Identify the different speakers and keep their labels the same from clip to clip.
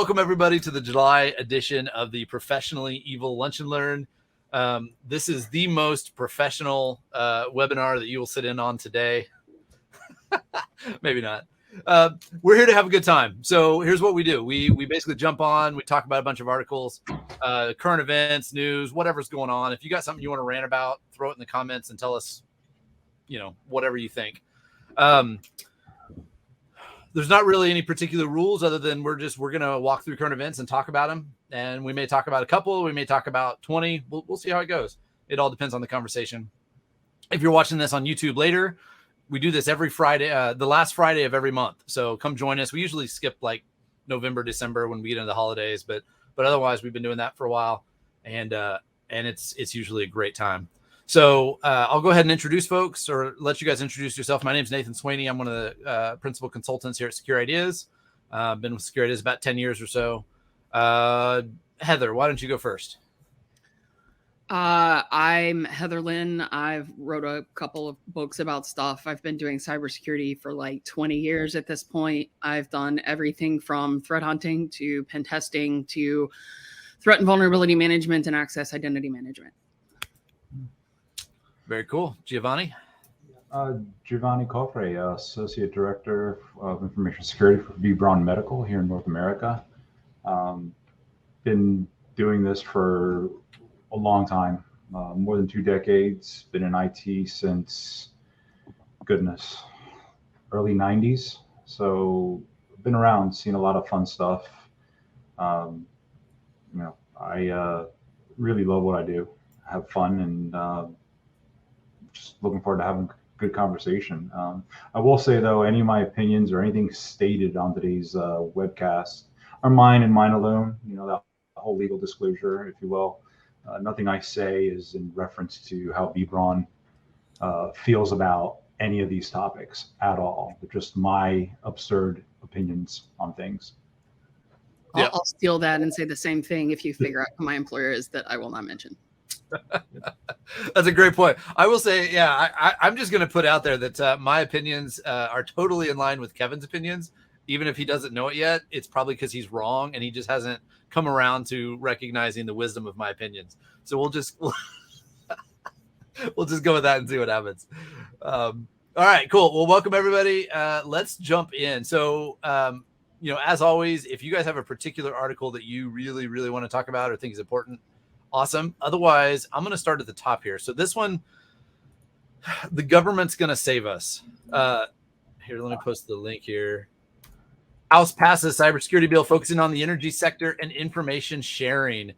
Speaker 1: Welcome everybody to the July edition of the Professionally Evil Lunch and Learn. This is the most professional webinar that you will sit in on today. Maybe not. We're here to have a good time. So here's what we do. We basically jump on, we talk about a bunch of articles, current events, news, whatever's going on. If you got something you want to rant about, throw it in the comments and tell us, whatever you think. There's not really any particular rules other than we're going to walk through current events and talk about them. And we may talk about a couple, we may talk about 20. We'll see how it goes. It all depends on the conversation. If you're watching this on YouTube later, we do this every Friday, the last Friday of every month. So come join us. We usually skip like November, December when we get into the holidays, but otherwise we've been doing that for a while, and it's usually a great time. So I'll go ahead and introduce folks, or let you guys introduce yourself. My name is Nathan Sweaney. I'm one of the principal consultants here at Secure Ideas. Been with Secure Ideas about 10 years or so. Heather, why don't you go first?
Speaker 2: I'm Heather Linn. I've wrote a couple of books about stuff. I've been doing cybersecurity for like 20 years at this point. I've done everything from threat hunting to pen testing to threat and vulnerability management and access identity management.
Speaker 1: Very cool. Giovanni?
Speaker 3: Giovanni Cofre, Associate Director of Information Security for B. Braun Medical here in North America. Been doing this for a long time, more than 2 decades. Been in IT since, goodness, early 90s. So been around, seen a lot of fun stuff. I really love what I do. Have fun, and just looking forward to having a good conversation. I will say though, any of my opinions or anything stated on today's webcast are mine and mine alone. That whole legal disclosure, if you will. Nothing I say is in reference to how B. Braun feels about any of these topics at all. They're just my absurd opinions on things.
Speaker 2: I'll steal that and say the same thing if you figure out who my employer is that I will not mention.
Speaker 1: That's a great point. I will say, I'm just going to put out there that my opinions are totally in line with Kevin's opinions. Even if he doesn't know it yet, it's probably because he's wrong and he just hasn't come around to recognizing the wisdom of my opinions. So we'll just go with that and see what happens. All right, cool. Well, welcome everybody. Let's jump in. So, as always, if you guys have a particular article that you really, really want to talk about or think is important, awesome. Otherwise, I'm going to start at the top here. So this one, the government's going to save us. Here, let me post the link here. House passes cybersecurity bill focusing on the energy sector and information sharing.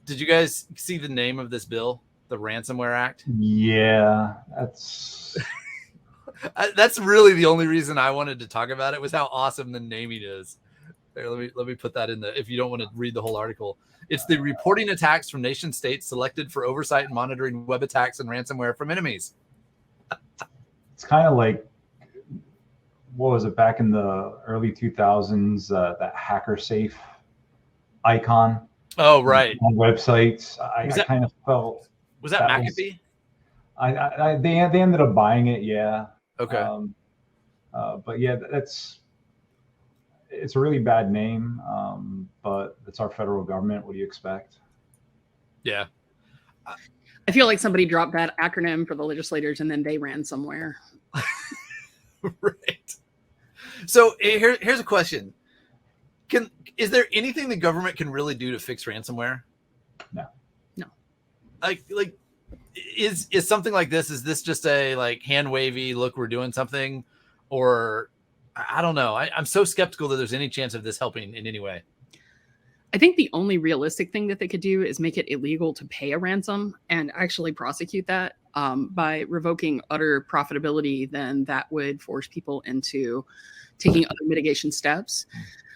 Speaker 1: Did you guys see the name of this bill? The Ransomware Act?
Speaker 3: Yeah, that's
Speaker 1: really the only reason I wanted to talk about it was how awesome the naming is. There, let me put that in if you don't want to read the whole article. It's the reporting attacks from nation states selected for oversight and monitoring web attacks and ransomware from enemies.
Speaker 3: It's kind of like, what was it, back in the early 2000s, that hacker safe icon?
Speaker 1: Oh, right.
Speaker 3: On websites. I kind of felt.
Speaker 1: Was that McAfee?
Speaker 3: They ended up buying it, yeah.
Speaker 1: Okay.
Speaker 3: But yeah, it's a really bad name, but it's our federal government. What do you expect?
Speaker 1: Yeah.
Speaker 2: I feel like somebody dropped that acronym for the legislators and then they ran somewhere.
Speaker 1: Right. So here's a question. Is there anything the government can really do to fix ransomware?
Speaker 3: No.
Speaker 1: Like is something like this, is this just a like hand wavy, look, we're doing something? Or I don't know. I'm so skeptical that there's any chance of this helping in any way.
Speaker 2: I think the only realistic thing that they could do is make it illegal to pay a ransom and actually prosecute that. By revoking utter profitability, then that would force people into taking other mitigation steps.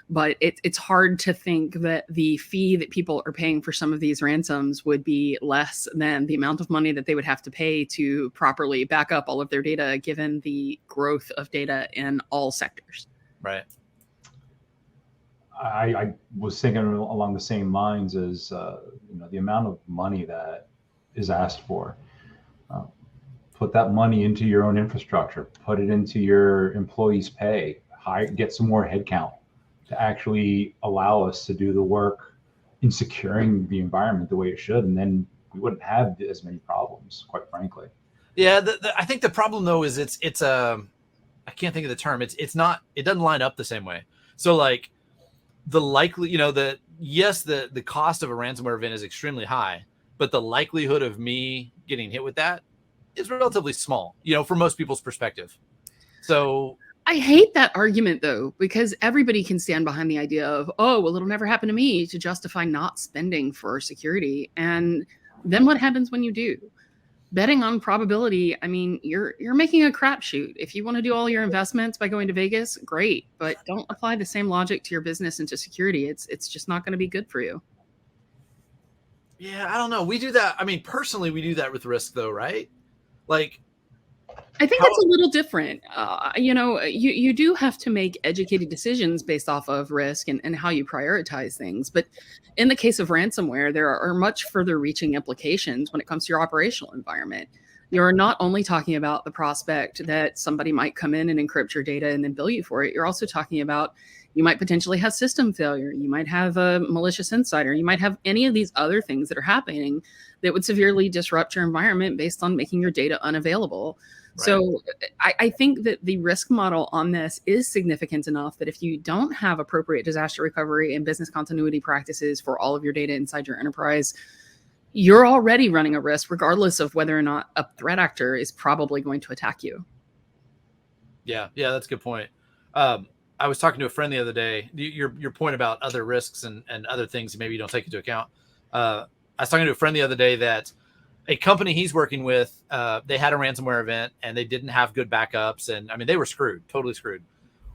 Speaker 2: But it's hard to think that the fee that people are paying for some of these ransoms would be less than the amount of money that they would have to pay to properly back up all of their data, given the growth of data in all sectors.
Speaker 1: Right.
Speaker 3: I was thinking along the same lines as the amount of money that is asked for. Put that money into your own infrastructure. Put it into your employees' pay. Get some more headcount. to actually allow us to do the work in securing the environment the way it should, and then we wouldn't have as many problems, quite frankly.
Speaker 1: Yeah, I think the problem though is it's I can't think of the term. It's not, it doesn't line up the same way. So like the likely, you know, the cost of a ransomware event is extremely high, but the likelihood of me getting hit with that is relatively small, you know, from most people's perspective. So
Speaker 2: I hate that argument though, because everybody can stand behind the idea of, oh, well, it'll never happen to me, to justify not spending for security. And then what happens when you do? Betting on probability, I mean, you're making a crapshoot. If you want to do all your investments by going to Vegas, great, but don't apply the same logic to your business and to security. It's just not going to be good for you.
Speaker 1: Yeah, I don't know. We do that. I mean, personally, we do that with risk though, right? Like,
Speaker 2: I think that's a little different. You know, you do have to make educated decisions based off of risk and how you prioritize things. But in the case of ransomware, there are much further reaching implications when it comes to your operational environment. You're not only talking about the prospect that somebody might come in and encrypt your data and then bill you for it. You're also talking about you might potentially have system failure. You might have a malicious insider. You might have any of these other things that are happening that would severely disrupt your environment based on making your data unavailable. Right. So I think that the risk model on this is significant enough that if you don't have appropriate disaster recovery and business continuity practices for all of your data inside your enterprise, you're already running a risk regardless of whether or not a threat actor is probably going to attack you.
Speaker 1: Yeah, that's a good point. I was talking to a friend the other day, your point about other risks and other things maybe you don't take into account. I was talking to a friend the other day that a company he's working with, they had a ransomware event and they didn't have good backups. And I mean, they were screwed, totally screwed.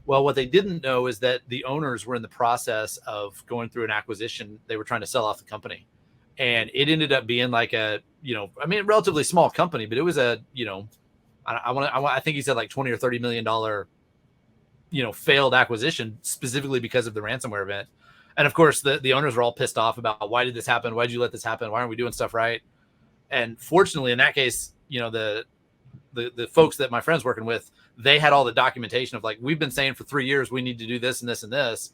Speaker 1: Well, what they didn't know is that the owners were in the process of going through an acquisition. They were trying to sell off the company. And it ended up being like a, you know, I mean, relatively small company, but it was a, you know, I think he said like $20 or $30 million, you know, failed acquisition specifically because of the ransomware event. And of course, the owners were all pissed off about why did this happen? Why did you let this happen? Why aren't we doing stuff right? And fortunately, in that case, you know, the folks that my friend's working with, they had all the documentation of like, we've been saying for 3 years, we need to do this and this and this.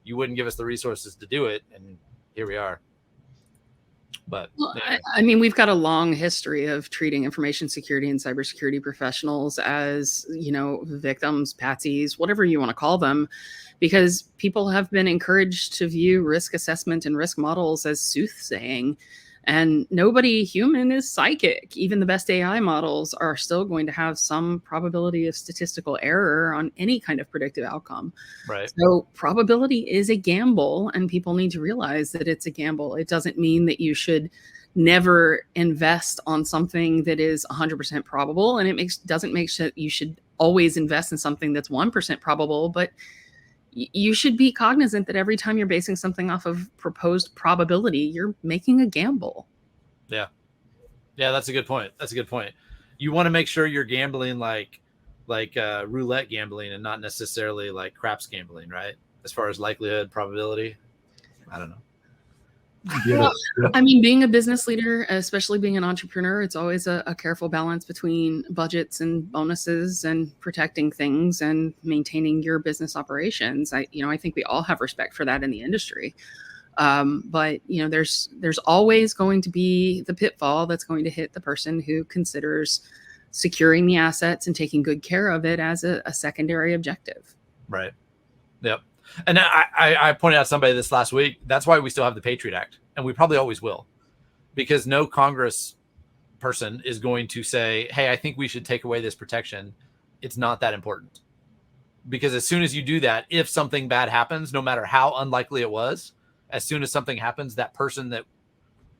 Speaker 1: You wouldn't give us the resources to do it. And here we are. But
Speaker 2: well, I mean, we've got a long history of treating information security and cybersecurity professionals as, you know, victims, patsies, whatever you want to call them, because people have been encouraged to view risk assessment and risk models as soothsaying. And nobody human is psychic. Even the best AI models are still going to have some probability of statistical error on any kind of predictive outcome.
Speaker 1: Right.
Speaker 2: So probability is a gamble, and people need to realize that it's a gamble. It doesn't mean that you should never invest on something that is 100% probable, and it doesn't make sure you should always invest in something that's 1% probable, but you should be cognizant that every time you're basing something off of proposed probability, you're making a gamble.
Speaker 1: Yeah, that's a good point. You want to make sure you're gambling like roulette gambling and not necessarily like craps gambling, right? As far as likelihood, probability. I don't know.
Speaker 2: Well, I mean, being a business leader, especially being an entrepreneur, it's always a careful balance between budgets and bonuses and protecting things and maintaining your business operations. I think we all have respect for that in the industry. But you know, there's always going to be the pitfall that's going to hit the person who considers securing the assets and taking good care of it as a secondary objective.
Speaker 1: Right. Yep. And I pointed out to somebody this last week. That's why we still have the Patriot Act, and we probably always will, because no Congress person is going to say, "Hey, I think we should take away this protection." It's not that important, because as soon as you do that, if something bad happens, no matter how unlikely it was, as soon as something happens, that person that,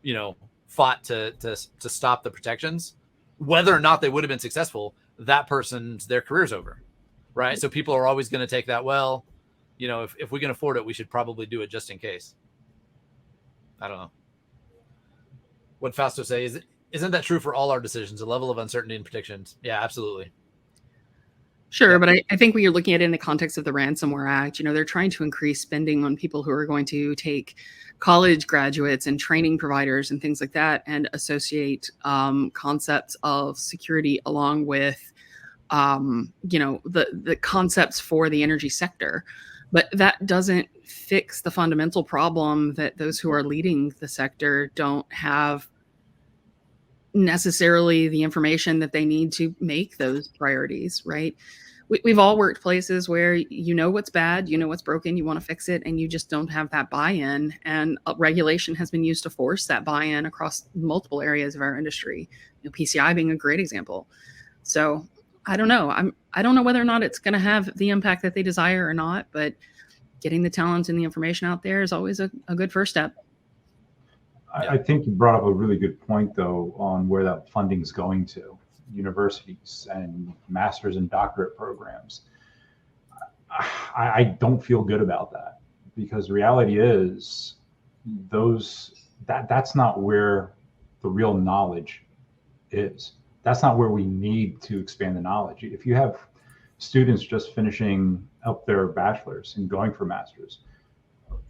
Speaker 1: you know, fought to stop the protections, whether or not they would have been successful, that person's, their career's over, right? So people are always going to take that, well, you know, if we can afford it, we should probably do it just in case. I don't know. What Fausto say isn't that true for all our decisions? A level of uncertainty and predictions. Yeah, absolutely.
Speaker 2: Sure, but I think when you're looking at it in the context of the Ransomware Act, you know, they're trying to increase spending on people who are going to take college graduates and training providers and things like that and associate concepts of security along with, you know, the concepts for the energy sector. But that doesn't fix the fundamental problem that those who are leading the sector don't have necessarily the information that they need to make those priorities, right? We've all worked places where you know what's bad, you know what's broken, you want to fix it, and you just don't have that buy-in. And regulation has been used to force that buy-in across multiple areas of our industry. PCI being a great example. So I don't know. I don't know whether or not it's going to have the impact that they desire or not, but getting the talent and the information out there is always a good first step.
Speaker 3: I think you brought up a really good point, though, on where that funding is going to universities and master's and doctorate programs. I don't feel good about that, because the reality is that's not where the real knowledge is. That's not where we need to expand the knowledge. If you have students just finishing up their bachelor's and going for master's,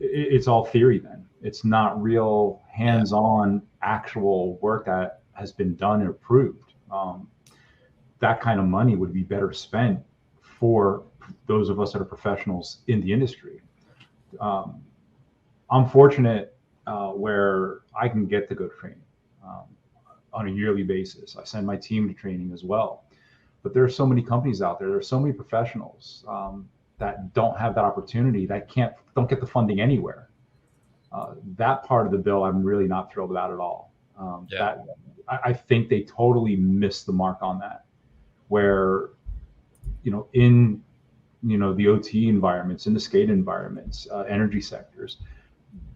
Speaker 3: it's all theory then. It's not real hands-on actual work that has been done and approved. That kind of money would be better spent for those of us that are professionals in the industry. I'm fortunate where I can get to go training on a yearly basis. I send my team to training as well. But there are so many companies out there. There are so many professionals that don't have that opportunity, that don't get the funding anywhere. That part of the bill, I'm really not thrilled about at all. I think they totally missed the mark on that, where, in, the OT environments, in the skate environments, energy sectors,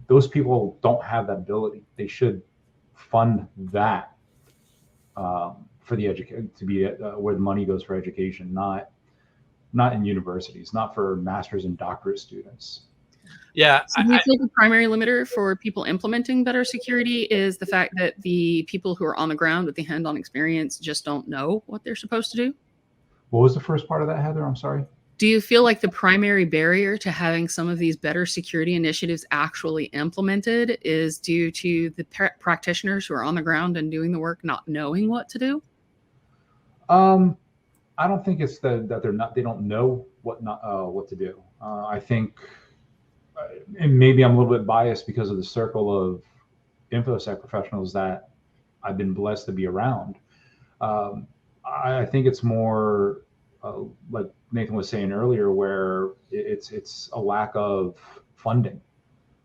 Speaker 3: those people don't have that ability. They should fund that for the education, to be where the money goes for education, not in universities, not for master's and doctorate students.
Speaker 1: Yeah.
Speaker 2: So do you feel the primary limiter for people implementing better security is the fact that the people who are on the ground with the hand-on experience just don't know what they're supposed to do?
Speaker 3: What was the first part of that, Heather? I'm sorry.
Speaker 2: Do you feel like the primary barrier to having some of these better security initiatives actually implemented is due to the practitioners who are on the ground and doing the work not knowing what to do?
Speaker 3: I don't think it's that they don't know what to do. I think, and maybe I'm a little bit biased because of the circle of InfoSec professionals that I've been blessed to be around. I think it's more like Nathan was saying earlier, where it's a lack of funding.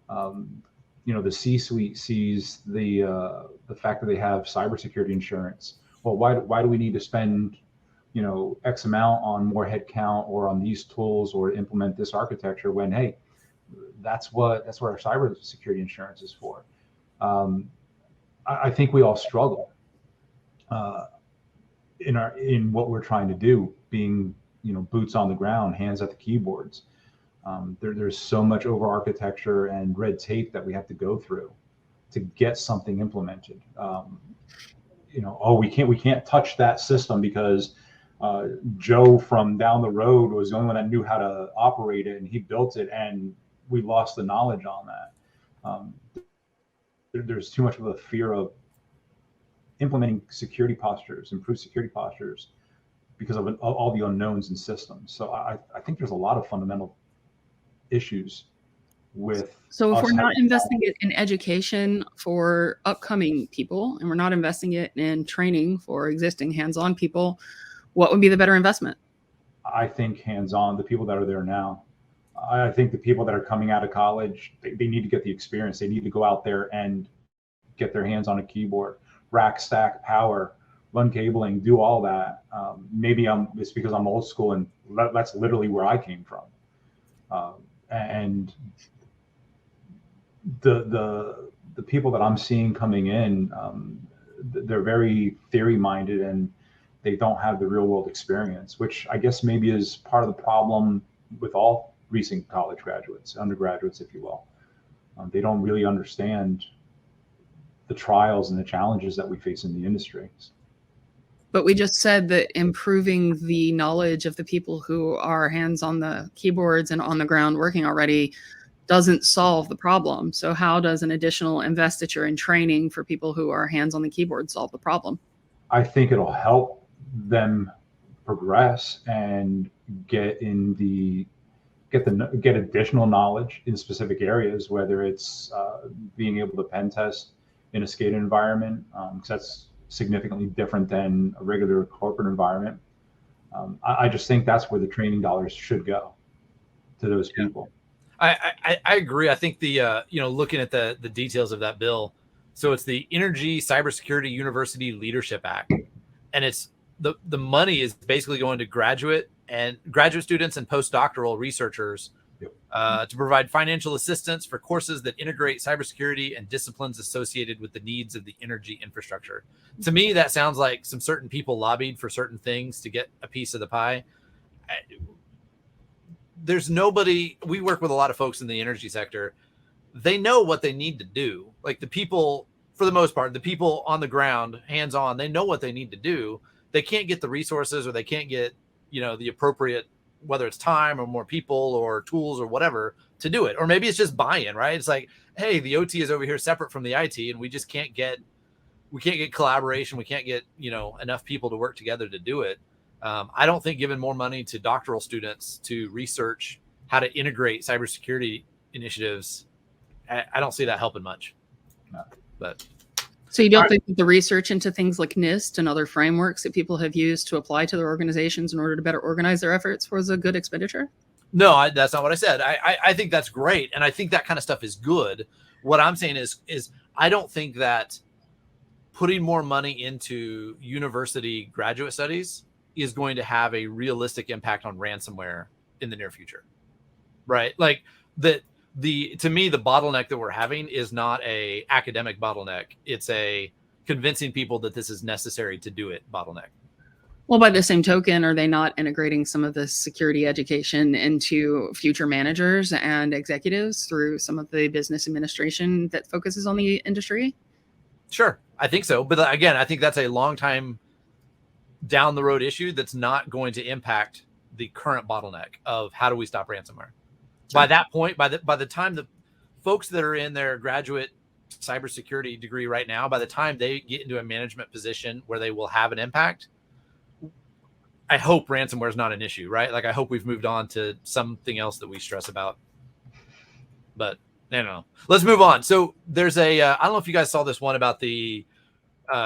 Speaker 3: The C-suite sees the fact that they have cybersecurity insurance. Well, why do we need to spend X amount on more headcount or on these tools or implement this architecture when, hey, that's what our cybersecurity insurance is for. I think we all struggle in what we're trying to do, being boots on the ground, hands at the keyboards. There's so much over architecture and red tape that we have to go through to get something implemented. We can't touch that system because Joe from down the road was the only one that knew how to operate it, and he built it, and we lost the knowledge on that. There's too much of a fear of implementing security postures, improved security postures, because of all the unknowns in systems. So I think there's a lot of fundamental issues with.
Speaker 2: So if we're not investing it in education for upcoming people, and we're not investing it in training for existing hands-on people, what would be the better investment?
Speaker 3: I think hands-on, the people that are there now. I think the people that are coming out of college, they need to get the experience. They need to go out there and get their hands on a keyboard, rack, stack, power, run cabling, do all that. Maybe it's because I'm old school, and that's literally where I came from. And the people that I'm seeing coming in, they're very theory minded, and they don't have the real world experience, which I guess maybe is part of the problem with all recent college graduates, undergraduates, if you will. They don't really understand the trials and the challenges that we face in the industry.
Speaker 2: But we just said that improving the knowledge of the people who are hands on the keyboards and on the ground working already doesn't solve the problem. So how does an additional investiture in training for people who are hands on the keyboard solve the problem?
Speaker 3: I think it'll help them progress and get in the get additional knowledge in specific areas, whether it's being able to pen test in a SCADA environment, because that's significantly different than a regular corporate environment. I just think that's where the training dollars should go, to those people.
Speaker 1: I agree. I think the looking at the details of that bill, so it's the Energy Cybersecurity University Leadership Act, and it's the money is basically going to graduate students and postdoctoral researchers to provide financial assistance for courses that integrate cybersecurity and disciplines associated with the needs of the energy infrastructure. To me, that sounds like some certain people lobbied for certain things to get a piece of the pie. There's nobody, we work with a lot of folks in the energy sector. They know what they need to do. Like the people, for the most part, the people on the ground, hands on, they know what they need to do. They can't get the resources, or they can't get, the appropriate, whether it's time or more people or tools or whatever to do it. Or maybe it's just buy-in, right? It's like, hey, the OT is over here separate from the IT, and we just can't get collaboration. We can't get, enough people to work together to do it. I don't think giving more money to doctoral students to research how to integrate cybersecurity initiatives, I don't see that helping much.
Speaker 3: No.
Speaker 1: But
Speaker 2: so you don't think that the research into things like NIST and other frameworks that people have used to apply to their organizations in order to better organize their efforts was a good expenditure?
Speaker 1: No, that's not what I said. I think that's great, and I think that kind of stuff is good. What I'm saying is I don't think that putting more money into university graduate studies is going to have a realistic impact on ransomware in the near future, right? Like to me, the bottleneck that we're having is not a academic bottleneck. It's a convincing people that this is necessary to do it bottleneck.
Speaker 2: Well, by the same token, are they not integrating some of this security education into future managers and executives through some of the business administration that focuses on the industry? Sure,
Speaker 1: I think so. But again, I think that's a long time down the road issue that's not going to impact the current bottleneck of how do we stop ransomware. By that point, by the time the folks that are in their graduate cybersecurity degree right now, by the time they get into a management position where they will have an impact, I hope ransomware is not an issue, right? Like I hope we've moved on to something else that we stress about. But I don't know. Let's move on. So there's I don't know if you guys saw this one about the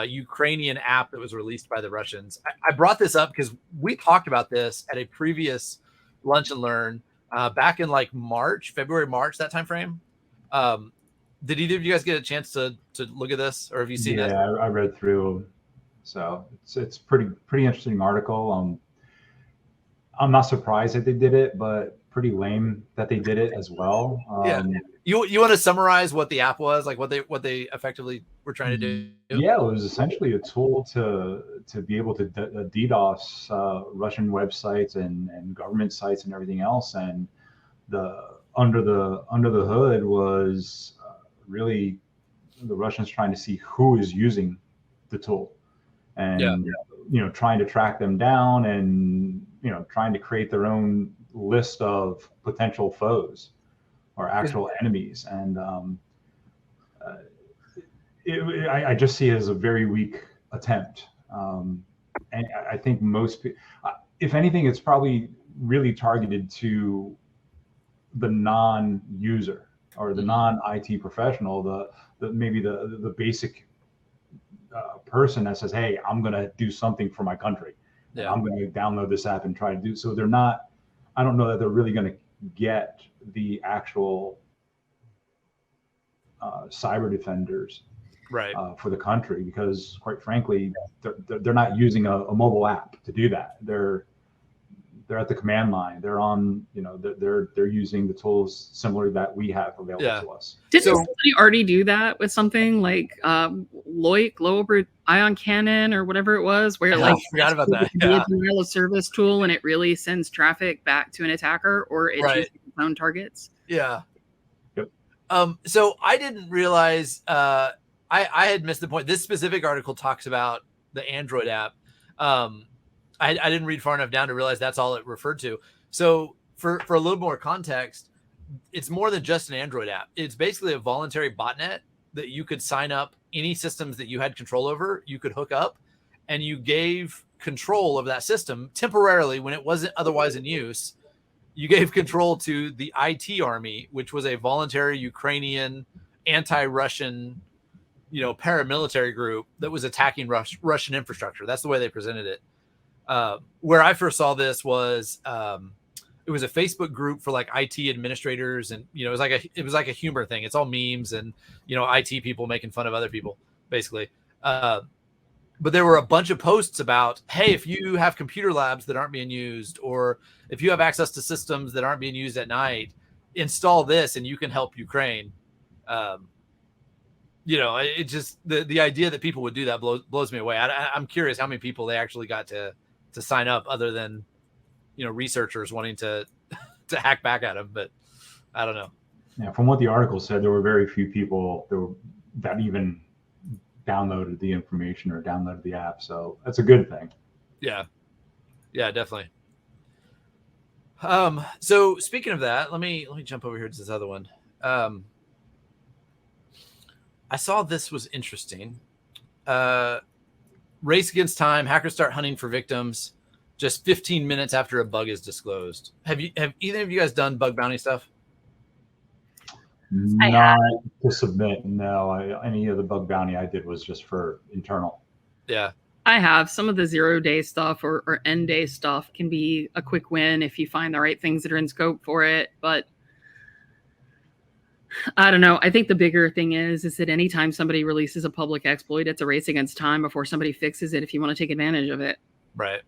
Speaker 1: Ukrainian app that was released by the Russians. I brought this up because we talked about this at a previous Lunch and Learn back in like February, March, that time frame. Did either of you guys get a chance to look at this, or have you seen that?
Speaker 3: Yeah, I read through. So it's pretty interesting article. I'm not surprised that they did it, but pretty lame that they did it as well.
Speaker 1: Yeah. You want to summarize what the app was, like what they effectively were trying to do?
Speaker 3: Yeah, it was essentially a tool to be able to DDoS Russian websites and government sites and everything else. And under the hood was really the Russians trying to see who is using the tool, and trying to track them down, and trying to create their own list of potential foes or actual enemies. And I just see it as a very weak attempt. And I think most people, if anything, it's probably really targeted to the non-user or the non-IT professional, maybe the basic person that says, hey, I'm going to do something for my country. Yeah. I'm going to download this app and try to do. So I don't know that they're really going to get the actual cyber defenders for the country, because quite frankly, they're not using a mobile app to do that. They're at the command line. They're on, they're using the tools similar that we have available to us.
Speaker 2: Didn't somebody already do that with something like Loic, low orbit ion cannon, or whatever it was, where
Speaker 1: I forgot about that.
Speaker 2: It's a denial of service tool, and it really sends traffic back to an attacker, or it's using its own targets.
Speaker 1: Yeah. Yep. So I didn't realize I had missed the point. This specific article talks about the Android app. I didn't read far enough down to realize that's all it referred to. So for a little more context, it's more than just an Android app. It's basically a voluntary botnet that you could sign up any systems that you had control over. You could hook up, and you gave control of that system temporarily when it wasn't otherwise in use you gave control to the IT army, which was a voluntary Ukrainian anti-Russian, paramilitary group that was attacking Russian infrastructure. That's the way they presented it. Where I first saw this was it was a Facebook group for like IT administrators, and it was like a humor thing. It's all memes and IT people making fun of other people, basically. But there were a bunch of posts about, hey, if you have computer labs that aren't being used, or if you have access to systems that aren't being used at night, install this and you can help Ukraine. It just the idea that people would do that blows me away. I'm curious how many people they actually got to sign up, other than researchers wanting to hack back at them. But I don't know.
Speaker 3: Yeah, from what the article said, there were very few people that even downloaded the information or downloaded the app, so that's a good thing.
Speaker 1: Yeah definitely. So speaking of that, let me jump over here to this other one. I saw this was interesting. Race against time, hackers start hunting for victims just 15 minutes after a bug is disclosed. Have either of you guys done bug bounty stuff?
Speaker 3: Not to submit. No, any of the bug bounty I did was just for internal.
Speaker 2: Yeah, I have. Some of the 0-day stuff or end day stuff can be a quick win if you find the right things that are in scope for it. But I don't know. I think the bigger thing is that anytime somebody releases a public exploit, it's a race against time before somebody fixes it if you want to take advantage of it.
Speaker 1: Right.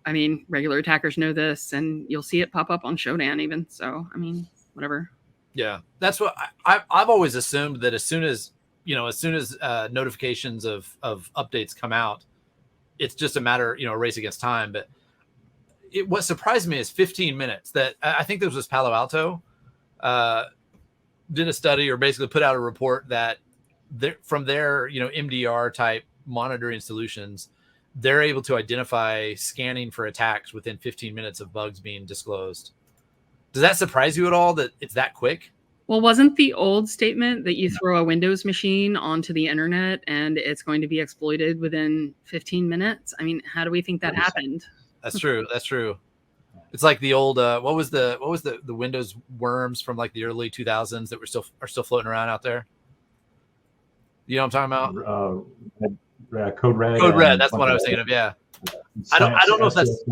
Speaker 2: I mean, regular attackers know this, and you'll see it pop up on Shodan even. So, I mean, whatever.
Speaker 1: Yeah, that's what I've always assumed, that as soon as notifications of updates come out, it's just a matter, a race against time. But what surprised me is 15 minutes. That I think this was Palo Alto did a study, or basically put out a report that from their MDR type monitoring solutions, they're able to identify scanning for attacks within 15 minutes of bugs being disclosed. Does that surprise you at all that it's that quick?
Speaker 2: Well, wasn't the old statement that you throw a Windows machine onto the internet and it's going to be exploited within 15 minutes? I mean, how do we think that happened?
Speaker 1: That's true. That's true. It's like the old what was the Windows worms from like the early 2000s that are still floating around out there? You know what I'm talking about?
Speaker 3: Code Red.
Speaker 1: Code Red. That's what I was thinking of. Yeah. I don't know if that's.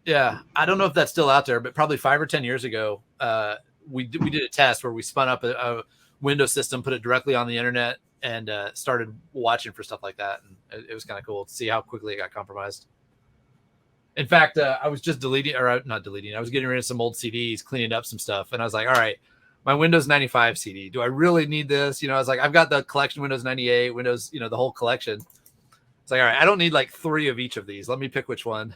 Speaker 1: Yeah, I don't know if that's still out there, but probably 5 or 10 years ago, we did a test where we spun up a Windows system, put it directly on the internet, and started watching for stuff like that. And it was kind of cool to see how quickly it got compromised. In fact, I was just not deleting. I was getting rid of some old CDs, cleaning up some stuff, and I was like, all right, my Windows 95 CD. Do I really need this? I was like, I've got the collection Windows 98, Windows, the whole collection. It's like, all right, I don't need like 3 of each of these. Let me pick which one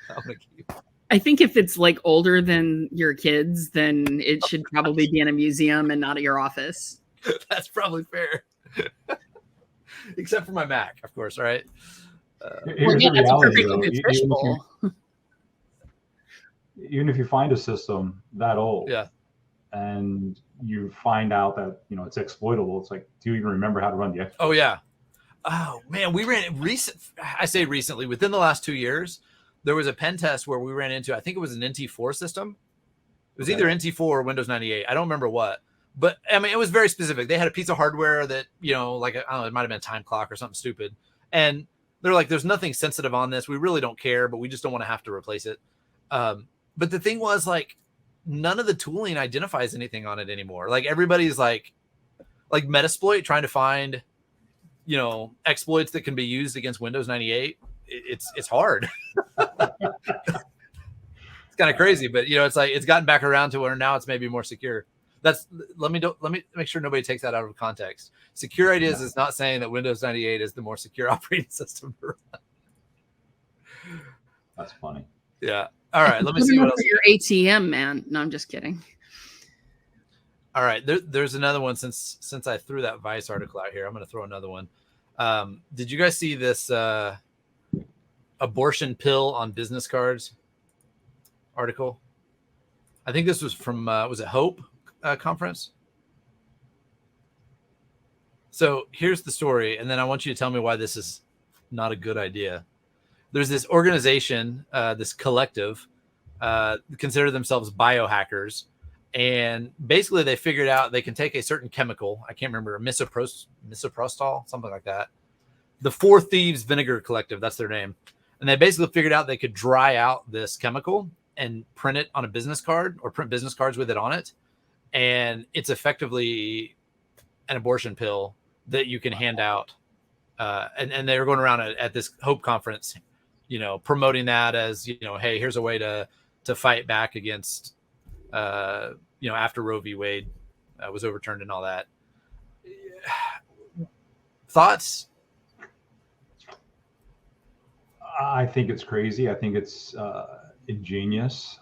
Speaker 1: I'm gonna keep.
Speaker 2: I think if it's like older than your kids, then it should probably be in a museum and not at your office.
Speaker 1: That's probably fair. Except for my Mac, of course, right?
Speaker 3: Here's the reality, though. Even if you find a system that old,
Speaker 1: yeah,
Speaker 3: and you find out that it's exploitable, it's like, do you even remember how to run the exploit?
Speaker 1: Oh yeah. Oh man, we ran recently, within the last 2 years, there was a pen test where we ran into, I think it was an NT4 system. It was either NT4 or Windows 98. I don't remember what, but I mean, it was very specific. They had a piece of hardware that, like, I don't know, it might've been a time clock or something stupid. And they're like, there's nothing sensitive on this. We really don't care, but we just don't want to have to replace it. But the thing was, like, none of the tooling identifies anything on it anymore. Like, everybody's like Metasploit trying to find, exploits that can be used against Windows 98. It's hard. It's kind of crazy, but it's like it's gotten back around to where now it's maybe more secure. Let me make sure nobody takes that out of context. Secure Ideas is not saying that Windows 98 is the more secure operating system to run.
Speaker 3: That's funny.
Speaker 1: Yeah. All right. Let me see what else.
Speaker 2: Your ATM, man. No, I'm just kidding.
Speaker 1: All right. There's another one since I threw that Vice article out here. I'm going to throw another one. Did you guys see this abortion pill on business cards article? I think this was from was it Hope conference? So here's the story, and then I want you to tell me why this is not a good idea. There's this organization, this collective consider themselves biohackers. And basically they figured out they can take a certain chemical. I can't remember, misoprostol, something like that. The Four Thieves Vinegar Collective, that's their name. And they basically figured out they could dry out this chemical and print it on a business card or print business cards with it on it. And it's effectively an abortion pill that you can hand out. And they were going around at this Hope conference, promoting that as, hey, here's a way to fight back against, after Roe v. Wade was overturned and all that. Thoughts?
Speaker 3: I think it's crazy. I think it's ingenious.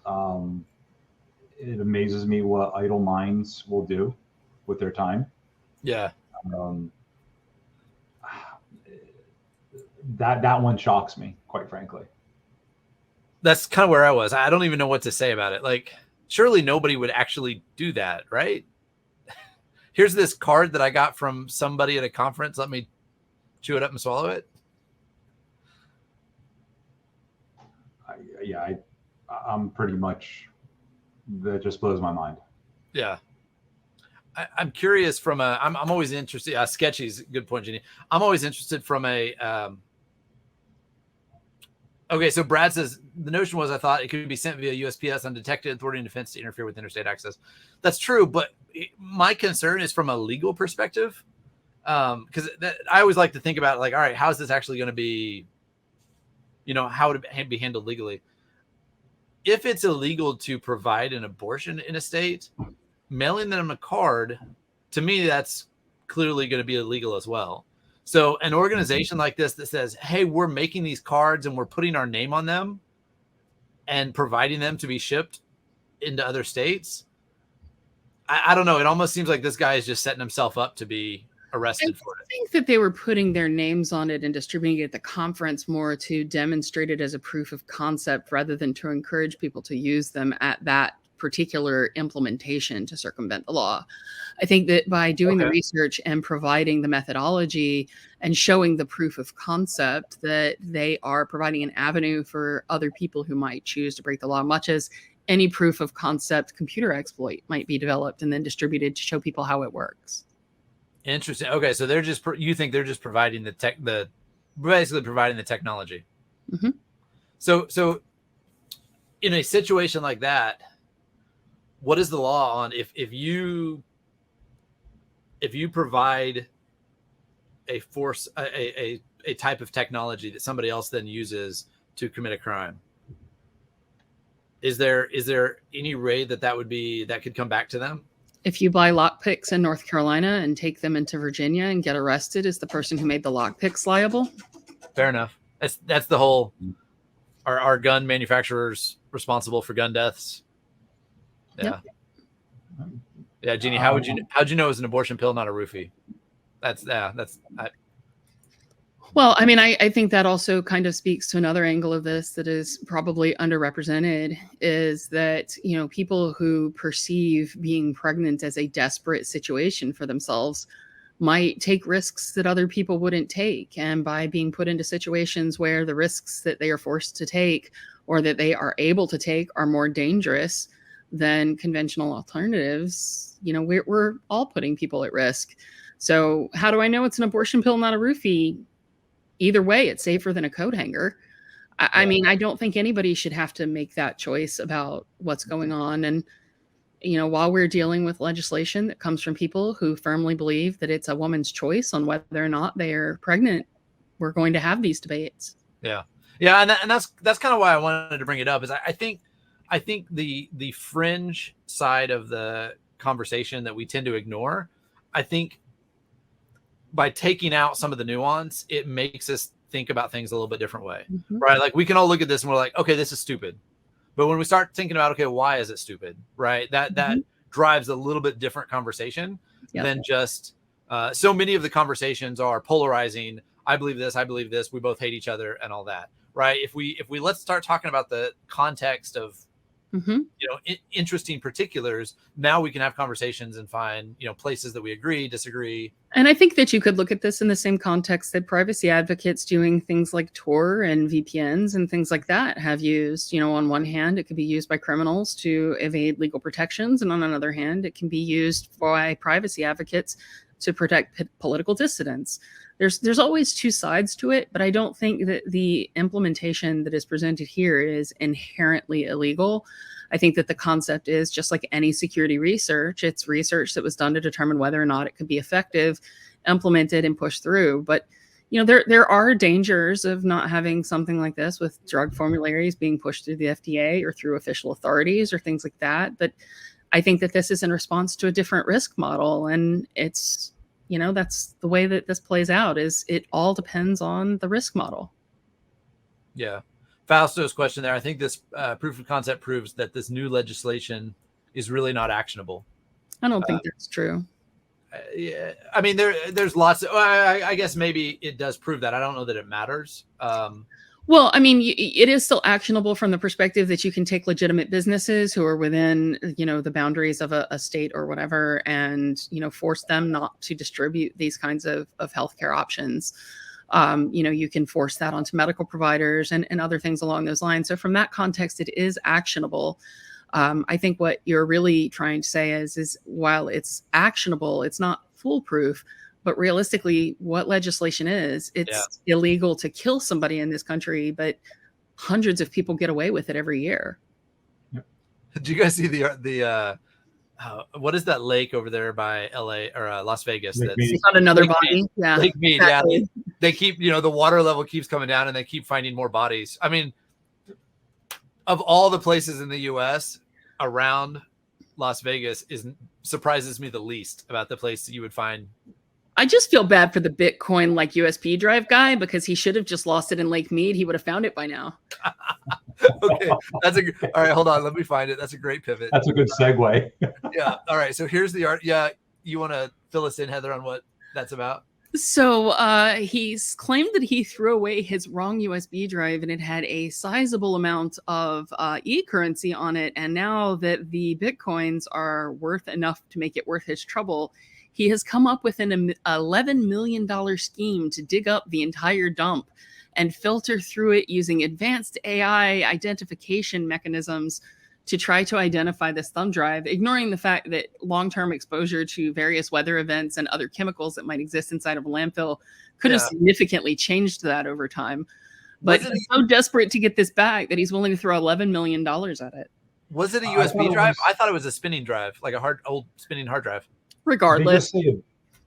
Speaker 3: It amazes me what idle minds will do with their time.
Speaker 1: Yeah.
Speaker 3: That one shocks me, quite frankly.
Speaker 1: That's kind of where I was. I don't even know what to say about it. Like, surely nobody would actually do that, right? Here's this card that I got from somebody at a conference. Let me chew it up and swallow it.
Speaker 3: I'm pretty much, that just blows my mind.
Speaker 1: Yeah. I'm curious from I'm always interested. Sketchy's a good point, Jenny. I'm always interested from okay, so Brad says, the notion was I thought it could be sent via USPS undetected, authority and defense to interfere with interstate access. That's true, but my concern is from a legal perspective, because I always like to think about, like, all right, how is this actually going to be, how would it be handled legally? If it's illegal to provide an abortion in a state, mailing them a card, to me, that's clearly going to be illegal as well. So an organization like this that says, hey, we're making these cards and we're putting our name on them and providing them to be shipped into other states, I don't know. It almost seems like this guy is just setting himself up to be arrested for it.
Speaker 2: I think that they were putting their names on it and distributing it at the conference more to demonstrate it as a proof of concept rather than to encourage people to use them at that particular implementation to circumvent the law. I think that by doing the research and providing the methodology and showing the proof of concept, that they are providing an avenue for other people who might choose to break the law, much as any proof of concept computer exploit might be developed and then distributed to show people how it works.
Speaker 1: Interesting. Okay, so they're just you think they're just providing basically providing the technology.
Speaker 2: Mm-hmm.
Speaker 1: So in a situation like that, what is the law on if you provide a type of technology that somebody else then uses to commit a crime? Is there any way that could come back to them?
Speaker 2: If you buy lockpicks in North Carolina and take them into Virginia and get arrested, is the person who made the lockpicks liable?
Speaker 1: Fair enough. That's the whole. Are gun manufacturers responsible for gun deaths? Yeah. Yep. Yeah, Jeannie, how'd you know it was an abortion pill, not a roofie?
Speaker 2: Well, I mean, I think that also kind of speaks to another angle of this that is probably underrepresented, is that, people who perceive being pregnant as a desperate situation for themselves might take risks that other people wouldn't take. And by being put into situations where the risks that they are forced to take or that they are able to take are more dangerous than conventional alternatives, we're all putting people at risk. So how do I know it's an abortion pill, not a roofie? Either way, it's safer than a coat hanger. I mean, I don't think anybody should have to make that choice about what's going on. And, while we're dealing with legislation that comes from people who firmly believe that it's a woman's choice on whether or not they're pregnant, we're going to have these debates.
Speaker 1: Yeah. Yeah. And that's kind of why I wanted to bring it up, is I think the fringe side of the conversation that we tend to ignore, I think by taking out some of the nuance, it makes us think about things a little bit different way, right? Like, we can all look at this and we're like, okay, this is stupid. But when we start thinking about, okay, why is it stupid? Right. That drives a little bit different conversation than just, so many of the conversations are polarizing. I believe this. We both hate each other and all that. Right. If we let's start talking about the context of interesting particulars, now we can have conversations and find, places that we agree, disagree.
Speaker 2: And I think that you could look at this in the same context that privacy advocates doing things like Tor and VPNs and things like that have used. On one hand, it could be used by criminals to evade legal protections. And on another hand, it can be used by privacy advocates to protect political dissidents. There's always two sides to it, but I don't think that the implementation that is presented here is inherently illegal. I think that the concept is just like any security research. It's research that was done to determine whether or not it could be effective, implemented, and pushed through. But there are dangers of not having something like this with drug formularies being pushed through the FDA or through official authorities or things like that. But I think that this is in response to a different risk model, and it's that's the way that this plays out. Is it all depends on the risk model.
Speaker 1: Yeah. Fausto's question there. I think this proof of concept proves that this new legislation is really not actionable.
Speaker 2: I don't think that's true.
Speaker 1: Yeah. I mean, there's lots of, I guess maybe it does prove that. I don't know that it matters.
Speaker 2: Well, I mean, it is still actionable from the perspective that you can take legitimate businesses who are within, the boundaries of a state or whatever, and, force them not to distribute these kinds of healthcare options. You can force that onto medical providers and other things along those lines. So from that context, it is actionable. I think what you're really trying to say is while it's actionable, it's not foolproof. But realistically, what legislation is, it's illegal to kill somebody in this country, but hundreds of people get away with it every year.
Speaker 1: Did you guys see the what is that lake over there by LA or Las Vegas?
Speaker 2: It's not another
Speaker 1: Lake
Speaker 2: body.
Speaker 1: Mead.
Speaker 2: Yeah.
Speaker 1: Lake Mead, exactly. Yeah. They keep, the water level keeps coming down and they keep finding more bodies. I mean, of all the places in the US around Las Vegas surprises me the least about the place that you would find.
Speaker 2: I just feel bad for the Bitcoin USB drive guy, because he should have just lost it in Lake Mead. He would have found it by now.
Speaker 1: Okay. All right, hold on. Let me find it. That's a great pivot.
Speaker 3: That's a good segue.
Speaker 1: Yeah. All right. So here's the art. Yeah. You want to fill us in, Heather, on what that's about?
Speaker 2: So he's claimed that he threw away his wrong USB drive and it had a sizable amount of e-currency on it. And now that the Bitcoins are worth enough to make it worth his trouble, he has come up with an $11 million scheme to dig up the entire dump and filter through it using advanced AI identification mechanisms to try to identify this thumb drive, ignoring the fact that long-term exposure to various weather events and other chemicals that might exist inside of a landfill could have significantly changed that over time. But he's so desperate to get this back that he's willing to throw $11 million at it.
Speaker 1: Was it a USB drive? I thought it was a spinning drive, like a old spinning hard drive.
Speaker 2: Regardless,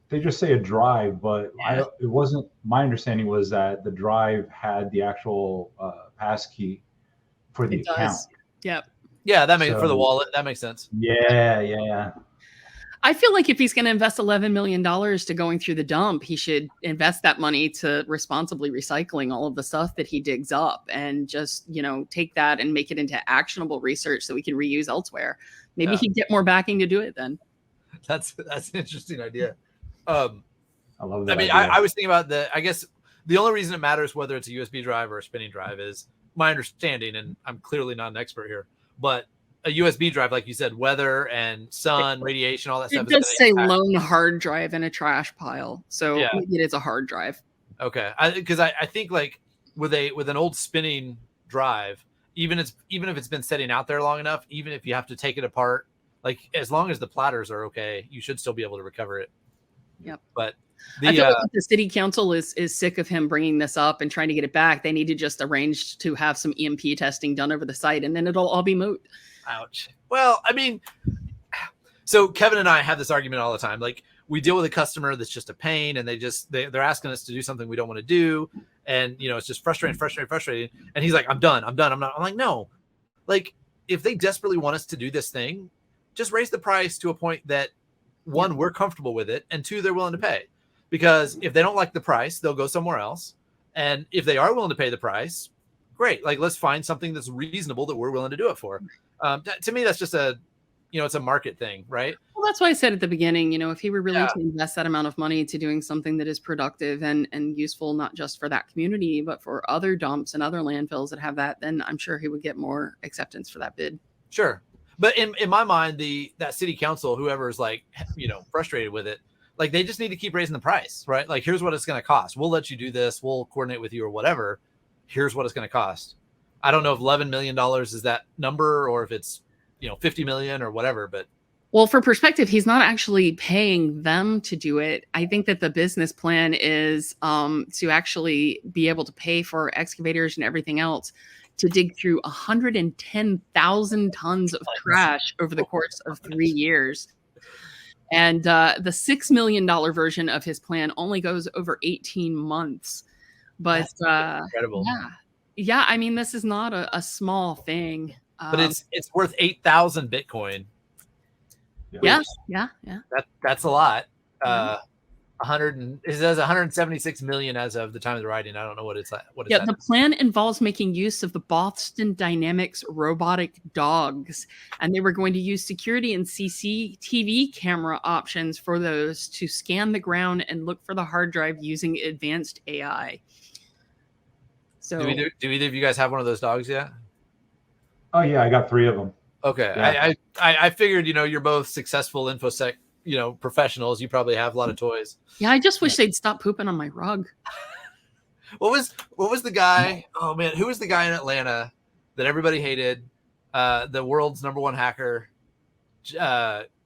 Speaker 3: they just say a drive, but it wasn't. My understanding was that the drive had the actual passkey for the account.
Speaker 2: Yep.
Speaker 1: Yeah, that makes for the wallet. That makes sense.
Speaker 3: Yeah.
Speaker 2: I feel like if he's going to invest $11 million to going through the dump, he should invest that money to responsibly recycling all of the stuff that he digs up, and just, take that and make it into actionable research that we can reuse elsewhere. Maybe he'd get more backing to do it then.
Speaker 1: That's an interesting idea. I
Speaker 3: love that.
Speaker 1: I mean, I was thinking about I guess the only reason it matters whether it's a USB drive or a spinning drive is my understanding, and I'm clearly not an expert here, but a USB drive, like you said, weather and sun, radiation, all that stuff.
Speaker 2: It does say lone hard drive in a trash pile, so it is a hard drive.
Speaker 1: Okay, because I think like with an old spinning drive, even if it's been sitting out there long enough, even if you have to take it apart, like as long as the platters are okay, you should still be able to recover it.
Speaker 2: Yep.
Speaker 1: But
Speaker 2: I feel like the city council is sick of him bringing this up and trying to get it back. They need to just arrange to have some EMP testing done over the site, and then it'll all be moot.
Speaker 1: Ouch. Well, I mean, so Kevin and I have this argument all the time. Like, we deal with a customer that's just a pain, and they're asking us to do something we don't want to do, and it's just frustrating. And he's like, I'm done. I'm like, no. Like, if they desperately want us to do this thing, just raise the price to a point that, one, we're comfortable with it, and two, they're willing to pay. Because if they don't like the price, they'll go somewhere else. And if they are willing to pay the price, great. Like, let's find something that's reasonable that we're willing to do it for. To me, that's just it's a market thing, right?
Speaker 2: Well, that's why I said at the beginning, if he were willing to invest that amount of money to doing something that is productive and useful, not just for that community, but for other dumps and other landfills that have that, then I'm sure he would get more acceptance for that bid.
Speaker 1: Sure. But in my mind, that city council, whoever's like, frustrated with it, like they just need to keep raising the price, right? Like, here's what it's going to cost. We'll let you do this. We'll coordinate with you or whatever. Here's what it's going to cost. I don't know if $11 million is that number or if it's, 50 million or whatever, but.
Speaker 2: Well, for perspective, he's not actually paying them to do it. I think that the business plan is to actually be able to pay for excavators and everything else to dig through 110,000 tons of trash over the course of 3 years. And the $6 million version of his plan only goes over 18 months. But
Speaker 1: incredible.
Speaker 2: Yeah. I mean, this is not a small thing.
Speaker 1: But it's worth 8,000 Bitcoin.
Speaker 2: Yeah.
Speaker 1: That's a lot. It says 176 million as of the time of the writing. I don't know what it's like.
Speaker 2: The plan involves making use of the Boston Dynamics robotic dogs, and they were going to use security and CCTV camera options for those to scan the ground and look for the hard drive using advanced AI. So,
Speaker 1: do either of you guys have one of those dogs yet?
Speaker 3: Oh yeah, I got 3 of them.
Speaker 1: Okay, yeah. I figured you're both successful infosec professionals. You probably have a lot of toys.
Speaker 2: Yeah, I just wish they'd stop pooping on my rug.
Speaker 1: What was the guy? Oh man, who was the guy in Atlanta that everybody hated? The world's #1 hacker,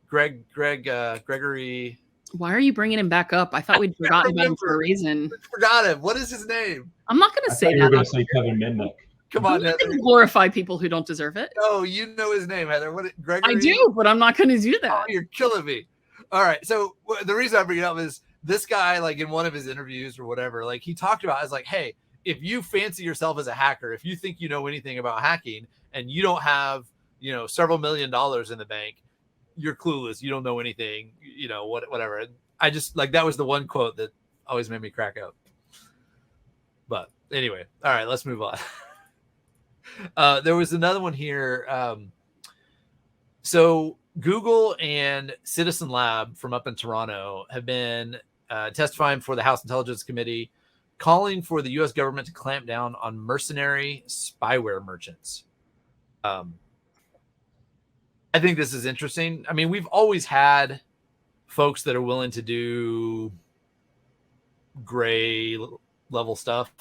Speaker 1: Gregory.
Speaker 2: Why are you bringing him back up? I thought we'd forgotten about him for a reason.
Speaker 1: Forgot him. What is his name?
Speaker 2: I'm not going to say that.
Speaker 3: You were going to say Kevin Mitnick.
Speaker 1: Come on,
Speaker 2: I'm not going to glorify people who don't deserve it.
Speaker 1: Oh, you know his name, Heather. Gregory?
Speaker 2: I do, but I'm not going to do that.
Speaker 1: Oh, you're killing me. All right. So the reason I bring it up is this guy, like in one of his interviews or whatever, like he talked about, is like, hey, if you fancy yourself as a hacker, if you think you know anything about hacking and you don't have, several $1 million in the bank, you're clueless. You don't know anything, whatever. And I just like, that was the one quote that always made me crack up. But anyway, all right, let's move on. There was another one here. So Google and Citizen Lab from up in Toronto have been testifying for the House Intelligence Committee, calling for the U.S. government to clamp down on mercenary spyware merchants. I think this is interesting. I mean, we've always had folks that are willing to do gray level stuff.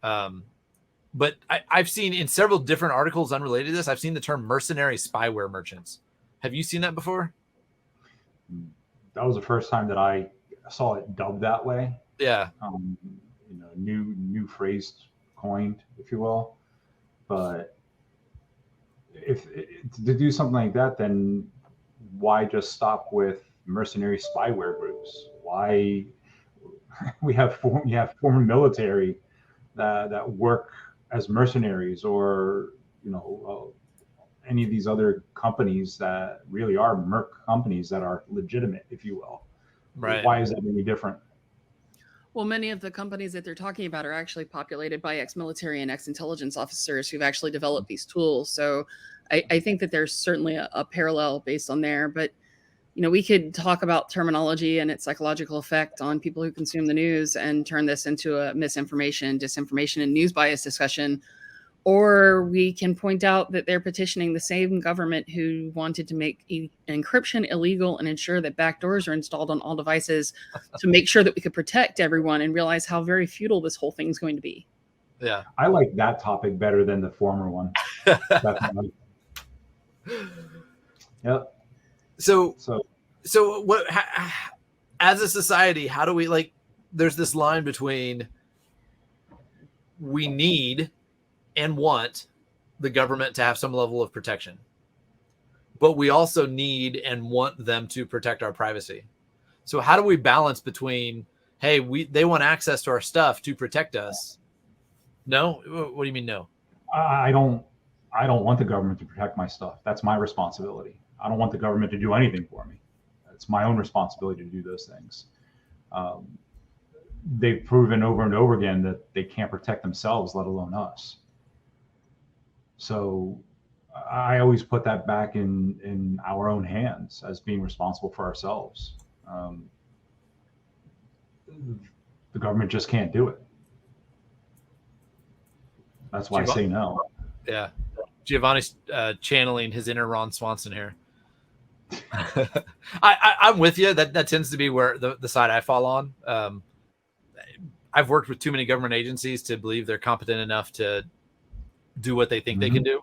Speaker 1: But I've seen in several different articles unrelated to this, I've seen the term mercenary spyware merchants. Have you seen that before?
Speaker 3: That was the first time that I saw it dubbed that way.
Speaker 1: Yeah.
Speaker 3: New phrase coined, if you will. But if to do something like that, then why just stop with mercenary spyware groups? Why we have former military that work as mercenaries, or any of these other companies that really are merc companies that are legitimate, if you will.
Speaker 1: Right.
Speaker 3: Why is that any different?
Speaker 2: Well, many of the companies that they're talking about are actually populated by ex-military and ex-intelligence officers who've actually developed these tools. So I think that there's certainly a parallel based on there. But, we could talk about terminology and its psychological effect on people who consume the news and turn this into a misinformation, disinformation, and news bias discussion. Or we can point out that they're petitioning the same government who wanted to make encryption illegal and ensure that backdoors are installed on all devices to make sure that we could protect everyone, and realize how very futile this whole thing is going to be.
Speaker 1: Yeah.
Speaker 3: I like that topic better than the former one. Definitely. Yep.
Speaker 1: So what, as a society, how do we, there's this line between we need and want the government to have some level of protection, but we also need and want them to protect our privacy. So how do we balance between, hey, they want access to our stuff to protect us? No? What do you mean no?
Speaker 3: I don't want the government to protect my stuff. That's my responsibility. I don't want the government to do anything for me. It's my own responsibility to do those things. They've proven over and over again that they can't protect themselves, let alone us. So I always put that back in our own hands as being responsible for ourselves. The government just can't do it. That's why I say no.
Speaker 1: Yeah. Giovanni's channeling his inner Ron Swanson here. I'm with you. That tends to be where the side I fall on. I've worked with too many government agencies to believe they're competent enough to do what they think they can do,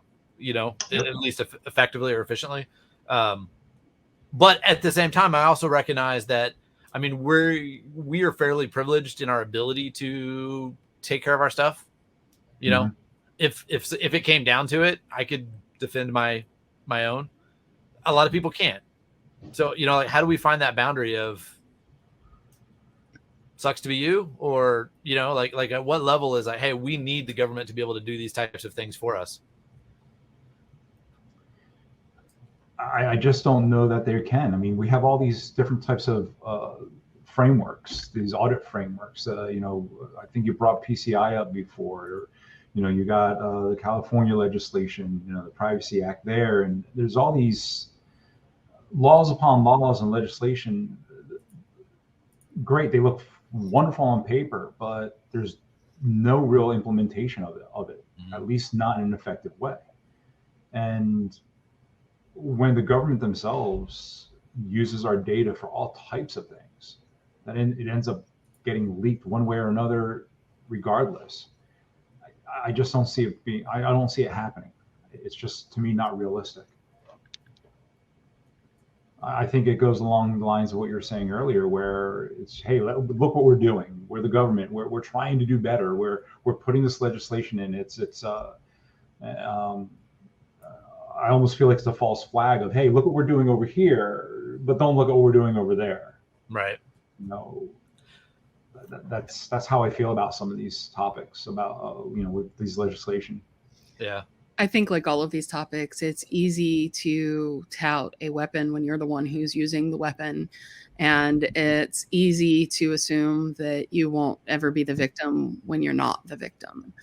Speaker 1: at least effectively or efficiently. But at the same time, I also recognize that, I mean, we are fairly privileged in our ability to take care of our stuff. If it came down to it, I could defend my own. A lot of people can't. So, like, how do we find that boundary of sucks to be you, or, like at what level is like, hey, we need the government to be able to do these types of things for us?
Speaker 3: I just don't know that they can. I mean, we have all these different types of frameworks, these audit frameworks. I think you brought PCI up before, or, you got the California legislation, the Privacy Act there, and there's all these laws upon laws and legislation. Great, they look wonderful on paper, but there's no real implementation of it, at least not in an effective way. And when the government themselves uses our data for all types of things, then it ends up getting leaked one way or another, regardless. I just don't see it being. I don't see it happening. It's just, to me, not realistic. I think it goes along the lines of what you were saying earlier, where it's, hey, look what we're doing. We're the government. We're trying to do better. We're putting this legislation in. I almost feel like it's a false flag of, hey, look what we're doing over here, but don't look at what we're doing over there.
Speaker 1: Right.
Speaker 3: That's how I feel about some of these topics about with these legislation.
Speaker 1: Yeah.
Speaker 2: I think, like all of these topics, it's easy to tout a weapon when you're the one who's using the weapon. And it's easy to assume that you won't ever be the victim when you're not the victim.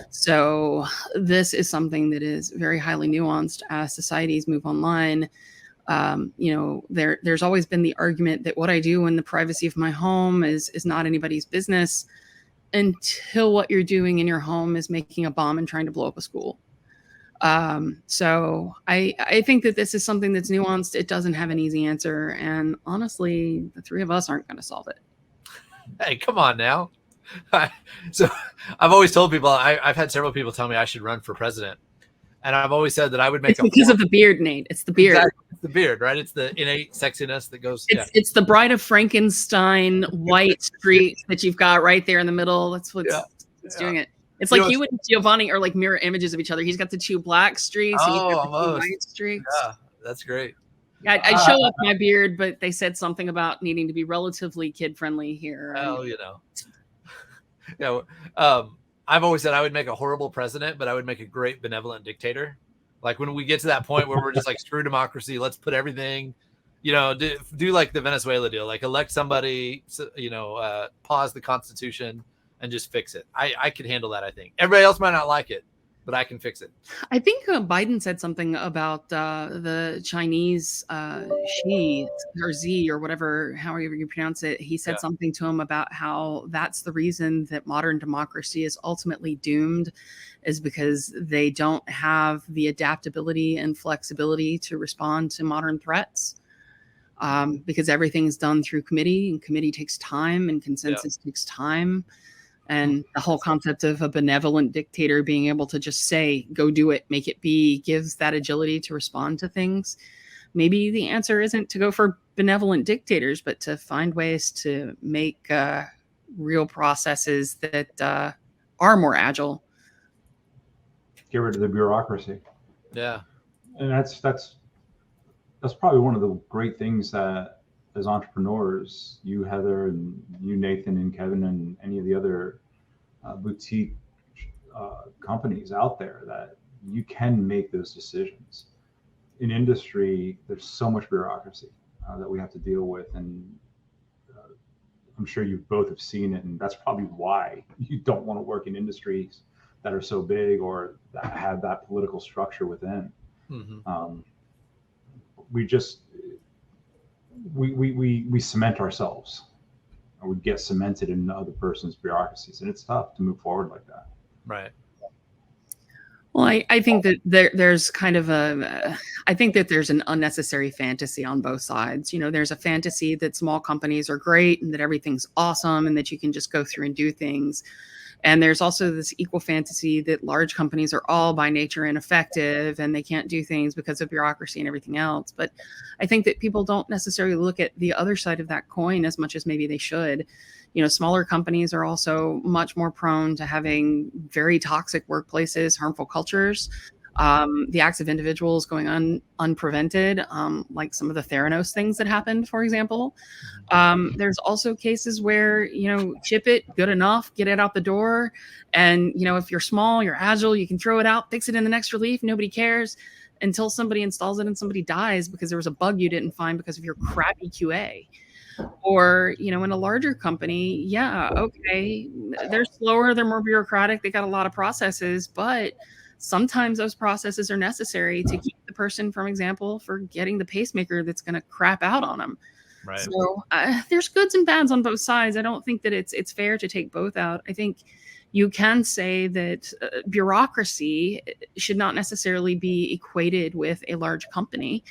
Speaker 2: So this is something that is very highly nuanced as societies move online. There's always been the argument that what I do in the privacy of my home is not anybody's business, until what you're doing in your home is making a bomb and trying to blow up a school. So I think that this is something that's nuanced. It doesn't have an easy answer. And honestly, the three of us aren't going to solve it.
Speaker 1: Hey, come on now. So I've always told people, I've had several people tell me I should run for president. And I've always said that I would make
Speaker 2: because of the beard, Nate. It's the beard.
Speaker 1: Exactly. It's the beard, right? It's the innate sexiness that goes.
Speaker 2: It's the Bride of Frankenstein white streak that you've got right there in the middle. That's what's doing it. It's like you and Giovanni are like mirror images of each other. He's got the two black streaks.
Speaker 1: Oh,
Speaker 2: and he's got the two
Speaker 1: almost.
Speaker 2: white streaks.
Speaker 1: Yeah, that's great.
Speaker 2: I'd show up my beard, but they said something about needing to be relatively kid-friendly here.
Speaker 1: Well, Yeah. I've always said I would make a horrible president, but I would make a great benevolent dictator. Like when we get to that point where we're just like, screw democracy, let's put everything, do like the Venezuela deal, like elect somebody, pause the Constitution and just fix it. I could handle that. I think everybody else might not like it, but I can fix it.
Speaker 2: I think Biden said something about the Chinese Xi or Z or whatever, however you pronounce it. He said something to him about how that's the reason that modern democracy is ultimately doomed, is because they don't have the adaptability and flexibility to respond to modern threats. Because everything's done through committee, and committee takes time, and consensus takes time. And the whole concept of a benevolent dictator being able to just say, go do it, make it be, gives that agility to respond to things. Maybe the answer isn't to go for benevolent dictators, but to find ways to make real processes that are more agile.
Speaker 3: Get rid of the bureaucracy.
Speaker 1: Yeah.
Speaker 3: And that's probably one of the great things that, as entrepreneurs, you, Heather, and you, Nathan, and Kevin, and any of the other boutique companies out there, that you can make those decisions. In industry, there's so much bureaucracy that we have to deal with, and I'm sure you both have seen it, and that's probably why you don't want to work in industries that are so big or that have that political structure within. Mm-hmm. We cement ourselves, or we get cemented in other person's bureaucracies, and it's tough to move forward like that.
Speaker 1: Right.
Speaker 2: Well, I think that there's kind of I think that there's an unnecessary fantasy on both sides. There's a fantasy that small companies are great and that everything's awesome and that you can just go through and do things. And there's also this equal fantasy that large companies are all by nature ineffective and they can't do things because of bureaucracy and everything else. But I think that people don't necessarily look at the other side of that coin as much as maybe they should. Smaller companies are also much more prone to having very toxic workplaces, harmful cultures, the acts of individuals going unprevented, like some of the Theranos things that happened, for example. There's also cases where, chip it, good enough, get it out the door. And, if you're small, you're agile, you can throw it out, fix it in the next relief, nobody cares until somebody installs it and somebody dies because there was a bug you didn't find because of your crappy QA. Or, in a larger company, yeah, okay, they're slower, they're more bureaucratic, they got a lot of processes, but sometimes those processes are necessary to keep the person, for example, for getting the pacemaker that's going to crap out on them.
Speaker 1: Right.
Speaker 2: So there's goods and bads on both sides. I don't think that it's fair to take both out. I think you can say that bureaucracy should not necessarily be equated with a large company.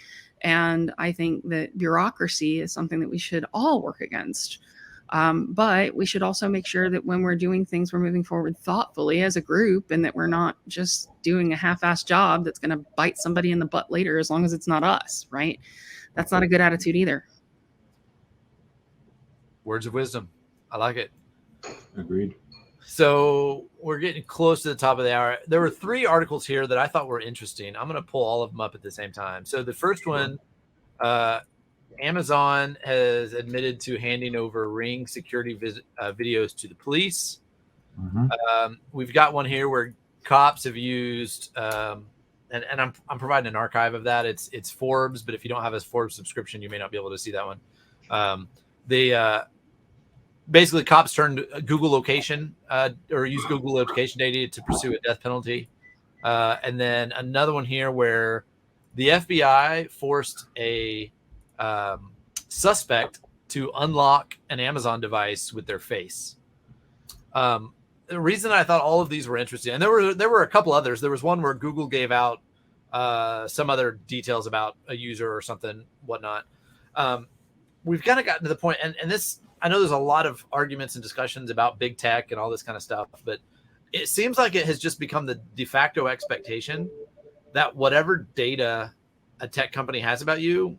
Speaker 2: And I think that bureaucracy is something that we should all work against. But we should also make sure that when we're doing things, we're moving forward thoughtfully as a group and that we're not just doing a half-assed job that's going to bite somebody in the butt later as long as it's not us, right? That's not a good attitude either.
Speaker 1: Words of wisdom. I like it.
Speaker 3: Agreed.
Speaker 1: So we're getting close to the top of the hour. There were 3 articles here that I thought were interesting. I'm going to pull all of them up at the same time. So the first one, Amazon has admitted to handing over Ring security videos to the police.
Speaker 3: Mm-hmm.
Speaker 1: We've got one here where cops have used, and I'm providing an archive of that. It's Forbes, but if you don't have a Forbes subscription, you may not be able to see that one. Basically, cops turned Google location or use Google location data to pursue a death penalty. And then another one here where the FBI forced a suspect to unlock an Amazon device with their face. The reason I thought all of these were interesting, and there were a couple others. There was one where Google gave out some other details about a user or something, whatnot. We've kind of gotten to the point, and this, I know there's a lot of arguments and discussions about big tech and all this kind of stuff, but it seems like it has just become the de facto expectation that whatever data a tech company has about you,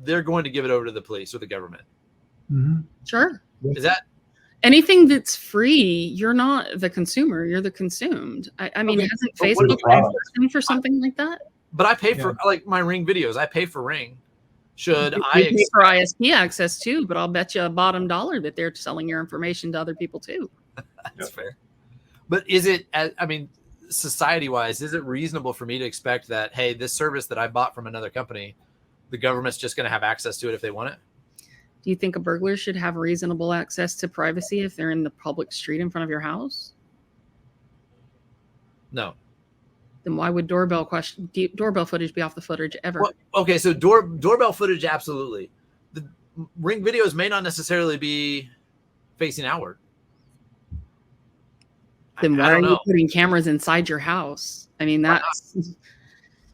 Speaker 1: they're going to give it over to the police or the government.
Speaker 3: Mm-hmm.
Speaker 2: Sure.
Speaker 1: Is that
Speaker 2: anything that's free? You're not the consumer, you're the consued. I mean,
Speaker 1: Okay,
Speaker 2: hasn't
Speaker 1: but what
Speaker 2: Facebook been asking for something like that?
Speaker 1: But I pay for like my Ring videos. I pay for Ring. Should
Speaker 2: You
Speaker 1: I
Speaker 2: pay for ISP access too, but I'll bet you a bottom dollar that they're selling your information to other people too.
Speaker 1: That's fair. But is it, I mean, society-wise, is it reasonable for me to expect that, hey, this service that I bought from another company, the government's just going to have access to it if they want it?
Speaker 2: Do you think a burglar should have reasonable access to privacy if they're in the public street in front of your house?
Speaker 1: No.
Speaker 2: Then why would doorbell footage be off the footage ever?
Speaker 1: Well, okay, so doorbell footage, absolutely. The Ring videos may not necessarily be facing outward.
Speaker 2: Then why are you putting cameras inside your house? I mean, that's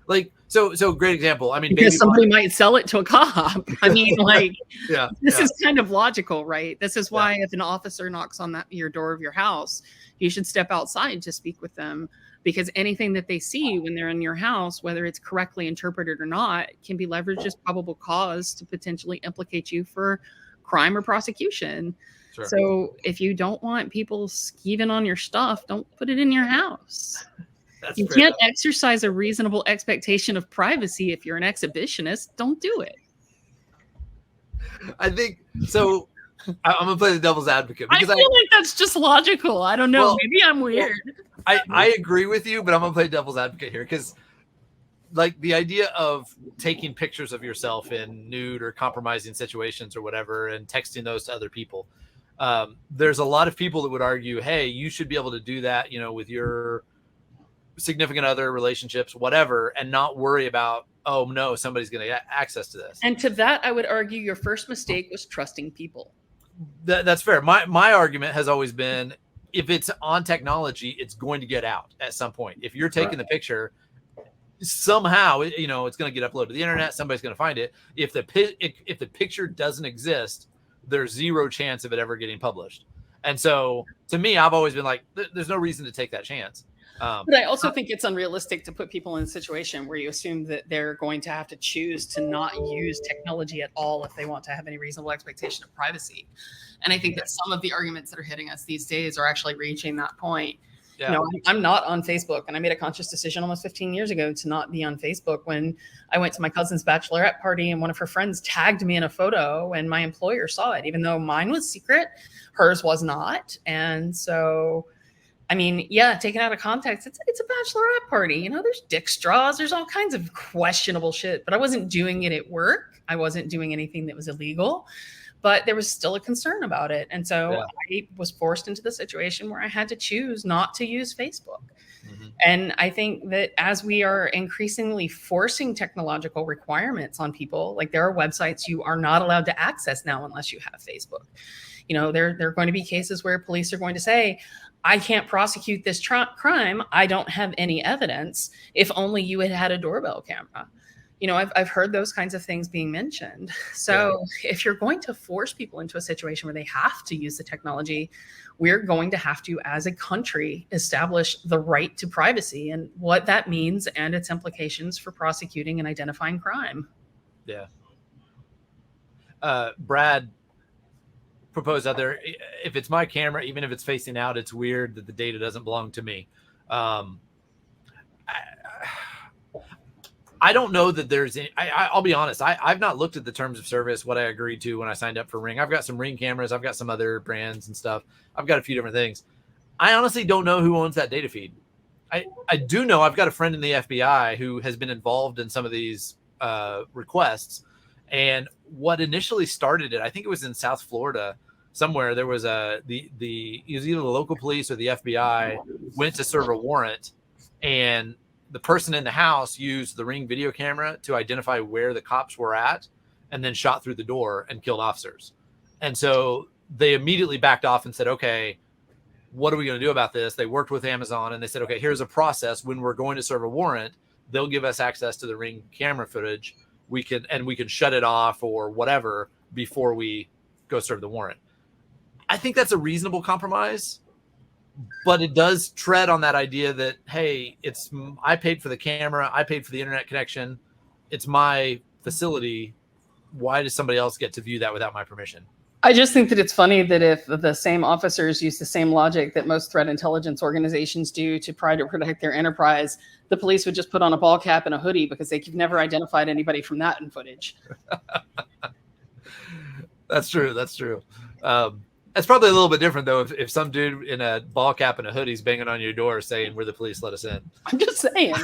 Speaker 1: like so great example. I mean,
Speaker 2: because somebody might sell it to a cop. I mean, like, this
Speaker 1: yeah.
Speaker 2: is kind of logical, right? This is why if an officer knocks on your door of your house, you should step outside to speak with them, because anything that they see when they're in your house, whether it's correctly interpreted or not, can be leveraged as probable cause to potentially implicate you for crime or prosecution.
Speaker 1: Sure.
Speaker 2: So if you don't want people skeeving on your stuff, don't put it in your house.
Speaker 1: That's
Speaker 2: you can't exercise a reasonable expectation of privacy if you're an exhibitionist. Don't do it.
Speaker 1: I think so. I'm gonna play the devil's advocate because
Speaker 2: I feel like that's just logical. I don't know.
Speaker 1: Well,
Speaker 2: maybe I'm weird.
Speaker 1: I agree with you, but I'm gonna play devil's advocate here because, like, the idea of taking pictures of yourself in nude or compromising situations or whatever and texting those to other people. There's a lot of people that would argue, hey, you should be able to do that, with your significant other, relationships, whatever, and not worry about, oh no, somebody's going to get access to this.
Speaker 2: And to that, I would argue your first mistake was trusting people.
Speaker 1: That's fair. My argument has always been, if it's on technology, it's going to get out at some point. If you're taking the picture, somehow, you know, it's going to get uploaded to the internet. Somebody's going to find it. If the picture doesn't exist, there's zero chance of it ever getting published. And so to me, I've always been like, there's no reason to take that chance.
Speaker 2: But I also think it's unrealistic to put people in a situation where you assume that they're going to have to choose to not use technology at all if they want to have any reasonable expectation of privacy. And I think that some of the arguments that are hitting us these days are actually reaching that point. Yeah. You know, I'm not on Facebook, and I made a conscious decision almost 15 years ago to not be on Facebook. When I went to my cousin's bachelorette party and one of her friends tagged me in a photo and my employer saw it, even though mine was secret, hers was not. And so, I mean, yeah, taken out of context, it's a bachelorette party. You know, there's dick straws, there's all kinds of questionable shit, but I wasn't doing it at work. I wasn't doing anything that was illegal, but there was still a concern about it. And so I was forced into the situation where I had to choose not to use Facebook. Mm-hmm. And I think that as we are increasingly forcing technological requirements on people, like there are websites you are not allowed to access now unless you have Facebook. You know, there are going to be cases where police are going to say, I can't prosecute this crime. I don't have any evidence. If only you had had a doorbell camera. You know, I've heard those kinds of things being mentioned. So if you're going to force people into a situation where they have to use the technology, we're going to have to, as a country, establish the right to privacy and what that means and its implications for prosecuting and identifying crime. Yeah.
Speaker 1: Brad proposed out there, if it's my camera, even if it's facing out, it's weird that the data doesn't belong to me. I don't know that there's any, I'll be honest. I've not looked at the terms of service, what I agreed to when I signed up for Ring. I've got some Ring cameras. I've got some other brands and stuff. I've got a few different things. I honestly don't know who owns that data feed. I do know I've got a friend in the FBI who has been involved in some of these requests. And what initially started it, I think it was in South Florida somewhere. There was it was either the local police or the FBI went to serve a warrant, and the person in the house used the Ring video camera to identify where the cops were at and then shot through the door and killed officers. And so they immediately backed off and said, okay, what are we going to do about this? They worked with Amazon and they said, okay, here's a process. When we're going to serve a warrant, they'll give us access to the Ring camera footage. We can shut it off or whatever before we go serve the warrant. I think that's a reasonable compromise. But it does tread on that idea that, hey, I paid for the camera, I paid for the internet connection, it's my facility. Why does somebody else get to view that without my permission?
Speaker 2: I just think that it's funny that if the same officers use the same logic that most threat intelligence organizations do to try to protect their enterprise, the police would just put on a ball cap and a hoodie because they've never identified anybody from that in footage.
Speaker 1: That's true. That's true. It's probably a little bit different, though, if some dude in a ball cap and a hoodie is banging on your door saying, we're the police, let us in.
Speaker 2: I'm just saying.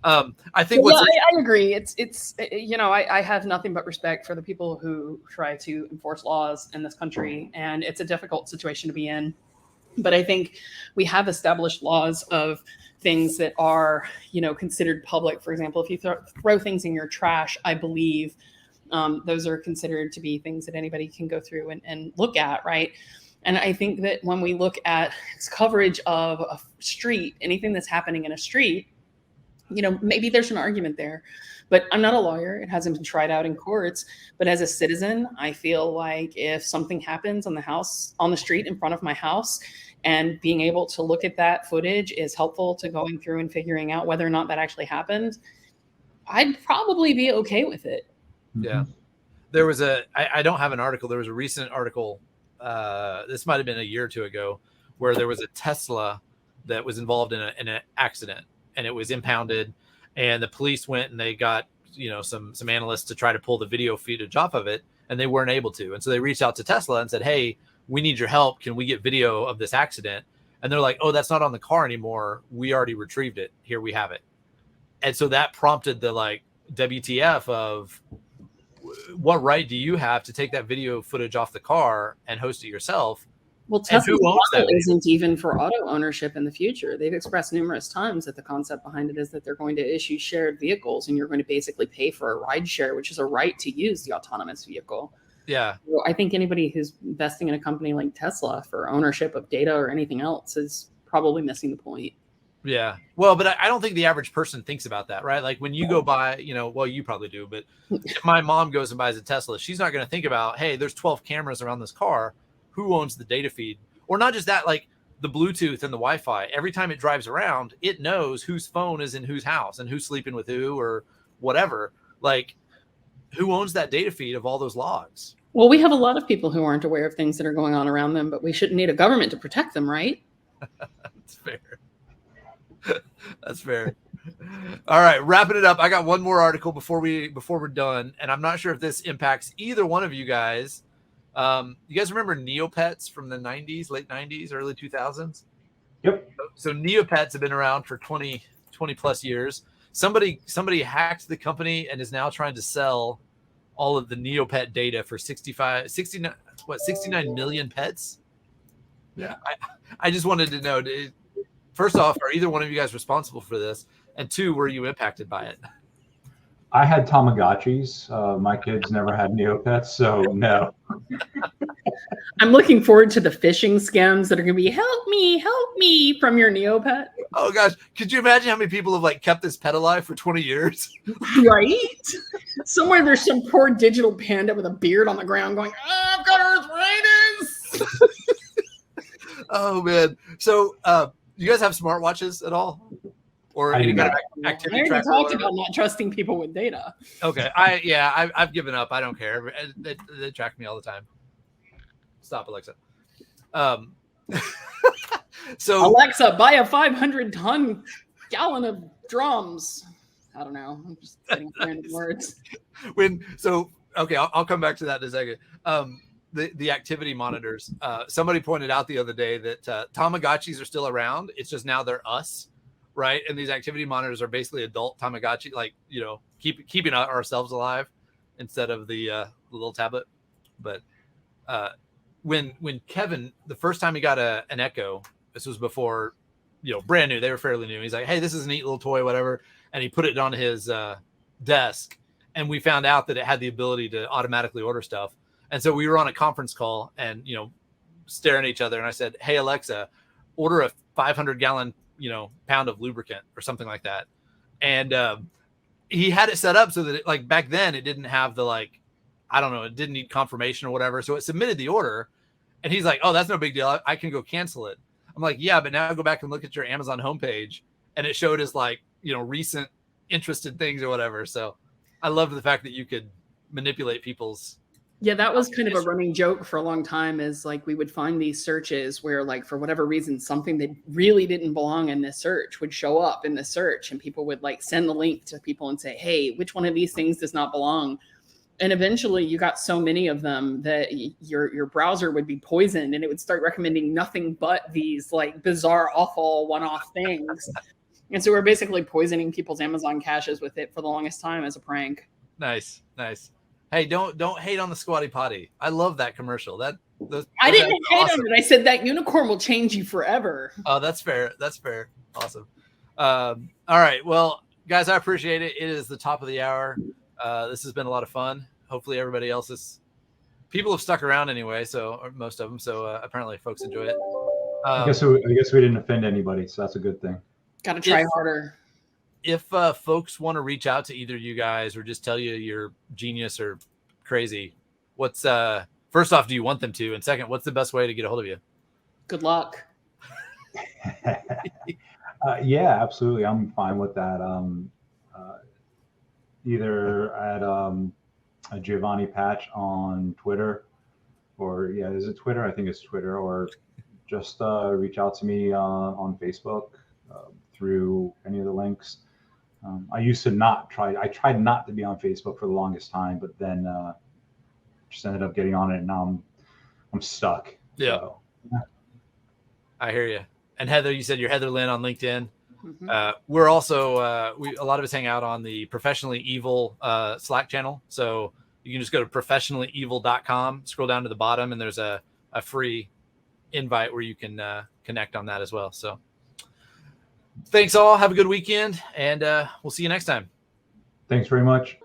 Speaker 1: I think
Speaker 2: I agree. It's you know, I have nothing but respect for the people who try to enforce laws in this country, and it's a difficult situation to be in. But I think we have established laws of things that are, you know, considered public. For example, if you throw things in your trash, I believe those are considered to be things that anybody can go through and look at, right? And I think that when we look at coverage of a street, anything that's happening in a street, you know, maybe there's an argument there, but I'm not a lawyer. It hasn't been tried out in courts. But as a citizen, I feel like if something happens on the street in front of my house, and being able to look at that footage is helpful to going through and figuring out whether or not that actually happened, I'd probably be okay with it.
Speaker 1: Yeah. There was I don't have an article. There was a recent article. This might've been a year or two ago, where there was a Tesla that was involved in an accident, and it was impounded, and the police went and they got, you know, some analysts to try to pull the video footage off of it, and they weren't able to. And so they reached out to Tesla and said, hey, we need your help. Can we get video of this accident? And they're like, oh, that's not on the car anymore. We already retrieved it. Here we have it. And so that prompted the WTF of, what right do you have to take that video footage off the car and host it yourself?
Speaker 2: Well, Tesla's model isn't even for auto ownership in the future. They've expressed numerous times that the concept behind it is that they're going to issue shared vehicles, and you're going to basically pay for a ride share, which is a right to use the autonomous vehicle.
Speaker 1: Yeah.
Speaker 2: So I think anybody who's investing in a company like Tesla for ownership of data or anything else is probably missing the point.
Speaker 1: Yeah. Well, but I don't think the average person thinks about that, right? Like when you go buy, well, you probably do, but if my mom goes and buys a Tesla, she's not going to think about, hey, there's 12 cameras around this car. Who owns the data feed? Or not just that, like the Bluetooth and the Wi-Fi. Every time it drives around, it knows whose phone is in whose house and who's sleeping with who or whatever. Like, who owns that data feed of all those logs?
Speaker 2: Well, we have a lot of people who aren't aware of things that are going on around them, but we shouldn't need a government to protect them, right?
Speaker 1: That's fair. That's fair. All right, wrapping it up. I got one more article before we're done, and I'm not sure if this impacts either one of you guys. You guys remember Neopets from the 90s, late 90s, early 2000s?
Speaker 3: Yep.
Speaker 1: So Neopets have been around for 20 plus years. Somebody hacked the company and is now trying to sell all of the Neopet data for 69 million pets.
Speaker 3: Yeah.
Speaker 1: I just wanted to know, first off, are either one of you guys responsible for this? And two, were you impacted by it?
Speaker 3: I had Tamagotchis. My kids never had Neopets, so no.
Speaker 2: I'm looking forward to the phishing scams that are going to be help me from your Neopet.
Speaker 1: Oh gosh, could you imagine how many people have like kept this pet alive for 20 years?
Speaker 2: Right? Somewhere there's some poor digital panda with a beard on the ground going, oh, I've got arthritis.
Speaker 1: Oh man. So you guys have smartwatches at all? Or any kind of activity
Speaker 2: I already
Speaker 1: tracker?
Speaker 2: talked about not trusting people with data.
Speaker 1: Okay. I've given up. I don't care. They track me all the time. Stop, Alexa. So
Speaker 2: Alexa, buy a 500-ton gallon of drums. I don't know. I'm just saying random words.
Speaker 1: I'll come back to that in a second. The activity monitors. Somebody pointed out the other day that Tamagotchis are still around. It's just now they're us, right? And these activity monitors are basically adult Tamagotchi, like keeping ourselves alive instead of the little tablet. But when Kevin, the first time he got an Echo, this was before, brand new. They were fairly new. He's like, hey, this is a neat little toy, whatever. And he put it on his desk, and we found out that it had the ability to automatically order stuff. And so we were on a conference call and, staring at each other. And I said, hey, Alexa, order a 500-gallon, pound of lubricant or something like that. And he had it set up so that it, like back then it didn't have the, like, I don't know, it didn't need confirmation or whatever. So it submitted the order and he's like, oh, that's no big deal. I can go cancel it. I'm like, yeah, but now go back and look at your Amazon homepage. And it showed as like, recent interested things or whatever. So I love the fact that you could manipulate people's.
Speaker 2: Yeah, that was kind of a running joke for a long time, is like we would find these searches where, like, for whatever reason, something that really didn't belong in this search would show up in the search, and people would like send the link to people and say, hey, which one of these things does not belong? And eventually you got so many of them that your browser would be poisoned and it would start recommending nothing but these like bizarre, awful one-off things. And so we're basically poisoning people's Amazon caches with it for the longest time as a prank.
Speaker 1: Nice. Hey, don't hate on the Squatty Potty. I love that commercial. I
Speaker 2: didn't hate on it. I said that unicorn will change you forever.
Speaker 1: Oh, that's fair. Awesome. All right. Well, guys, I appreciate it. It is the top of the hour. This has been a lot of fun. Hopefully everybody else people have stuck around anyway. Or most of them. So apparently folks enjoy it.
Speaker 3: I guess we didn't offend anybody. So that's a good thing.
Speaker 2: Got to try harder.
Speaker 1: If folks want to reach out to either of you guys or just tell you you're genius or crazy, what's first off, do you want them to? And second, what's the best way to get a hold of you?
Speaker 2: Good luck.
Speaker 3: Yeah, absolutely. I'm fine with that. Either at a Giovanni Patch on Twitter, or is it Twitter? I think it's Twitter, or just reach out to me on Facebook through any of the links. I used to I tried not to be on Facebook for the longest time, but then just ended up getting on it, and now I'm stuck.
Speaker 1: Yeah.
Speaker 3: So.
Speaker 1: I hear you. And Heather, you said you're Heather Linn on LinkedIn.
Speaker 2: Mm-hmm.
Speaker 1: We're also a lot of us hang out on the Professionally Evil Slack channel. So you can just go to professionallyevil.com, scroll down to the bottom, and there's a free invite where you can connect on that as well. So thanks all. Have a good weekend, and we'll see you next time.
Speaker 3: Thanks very much.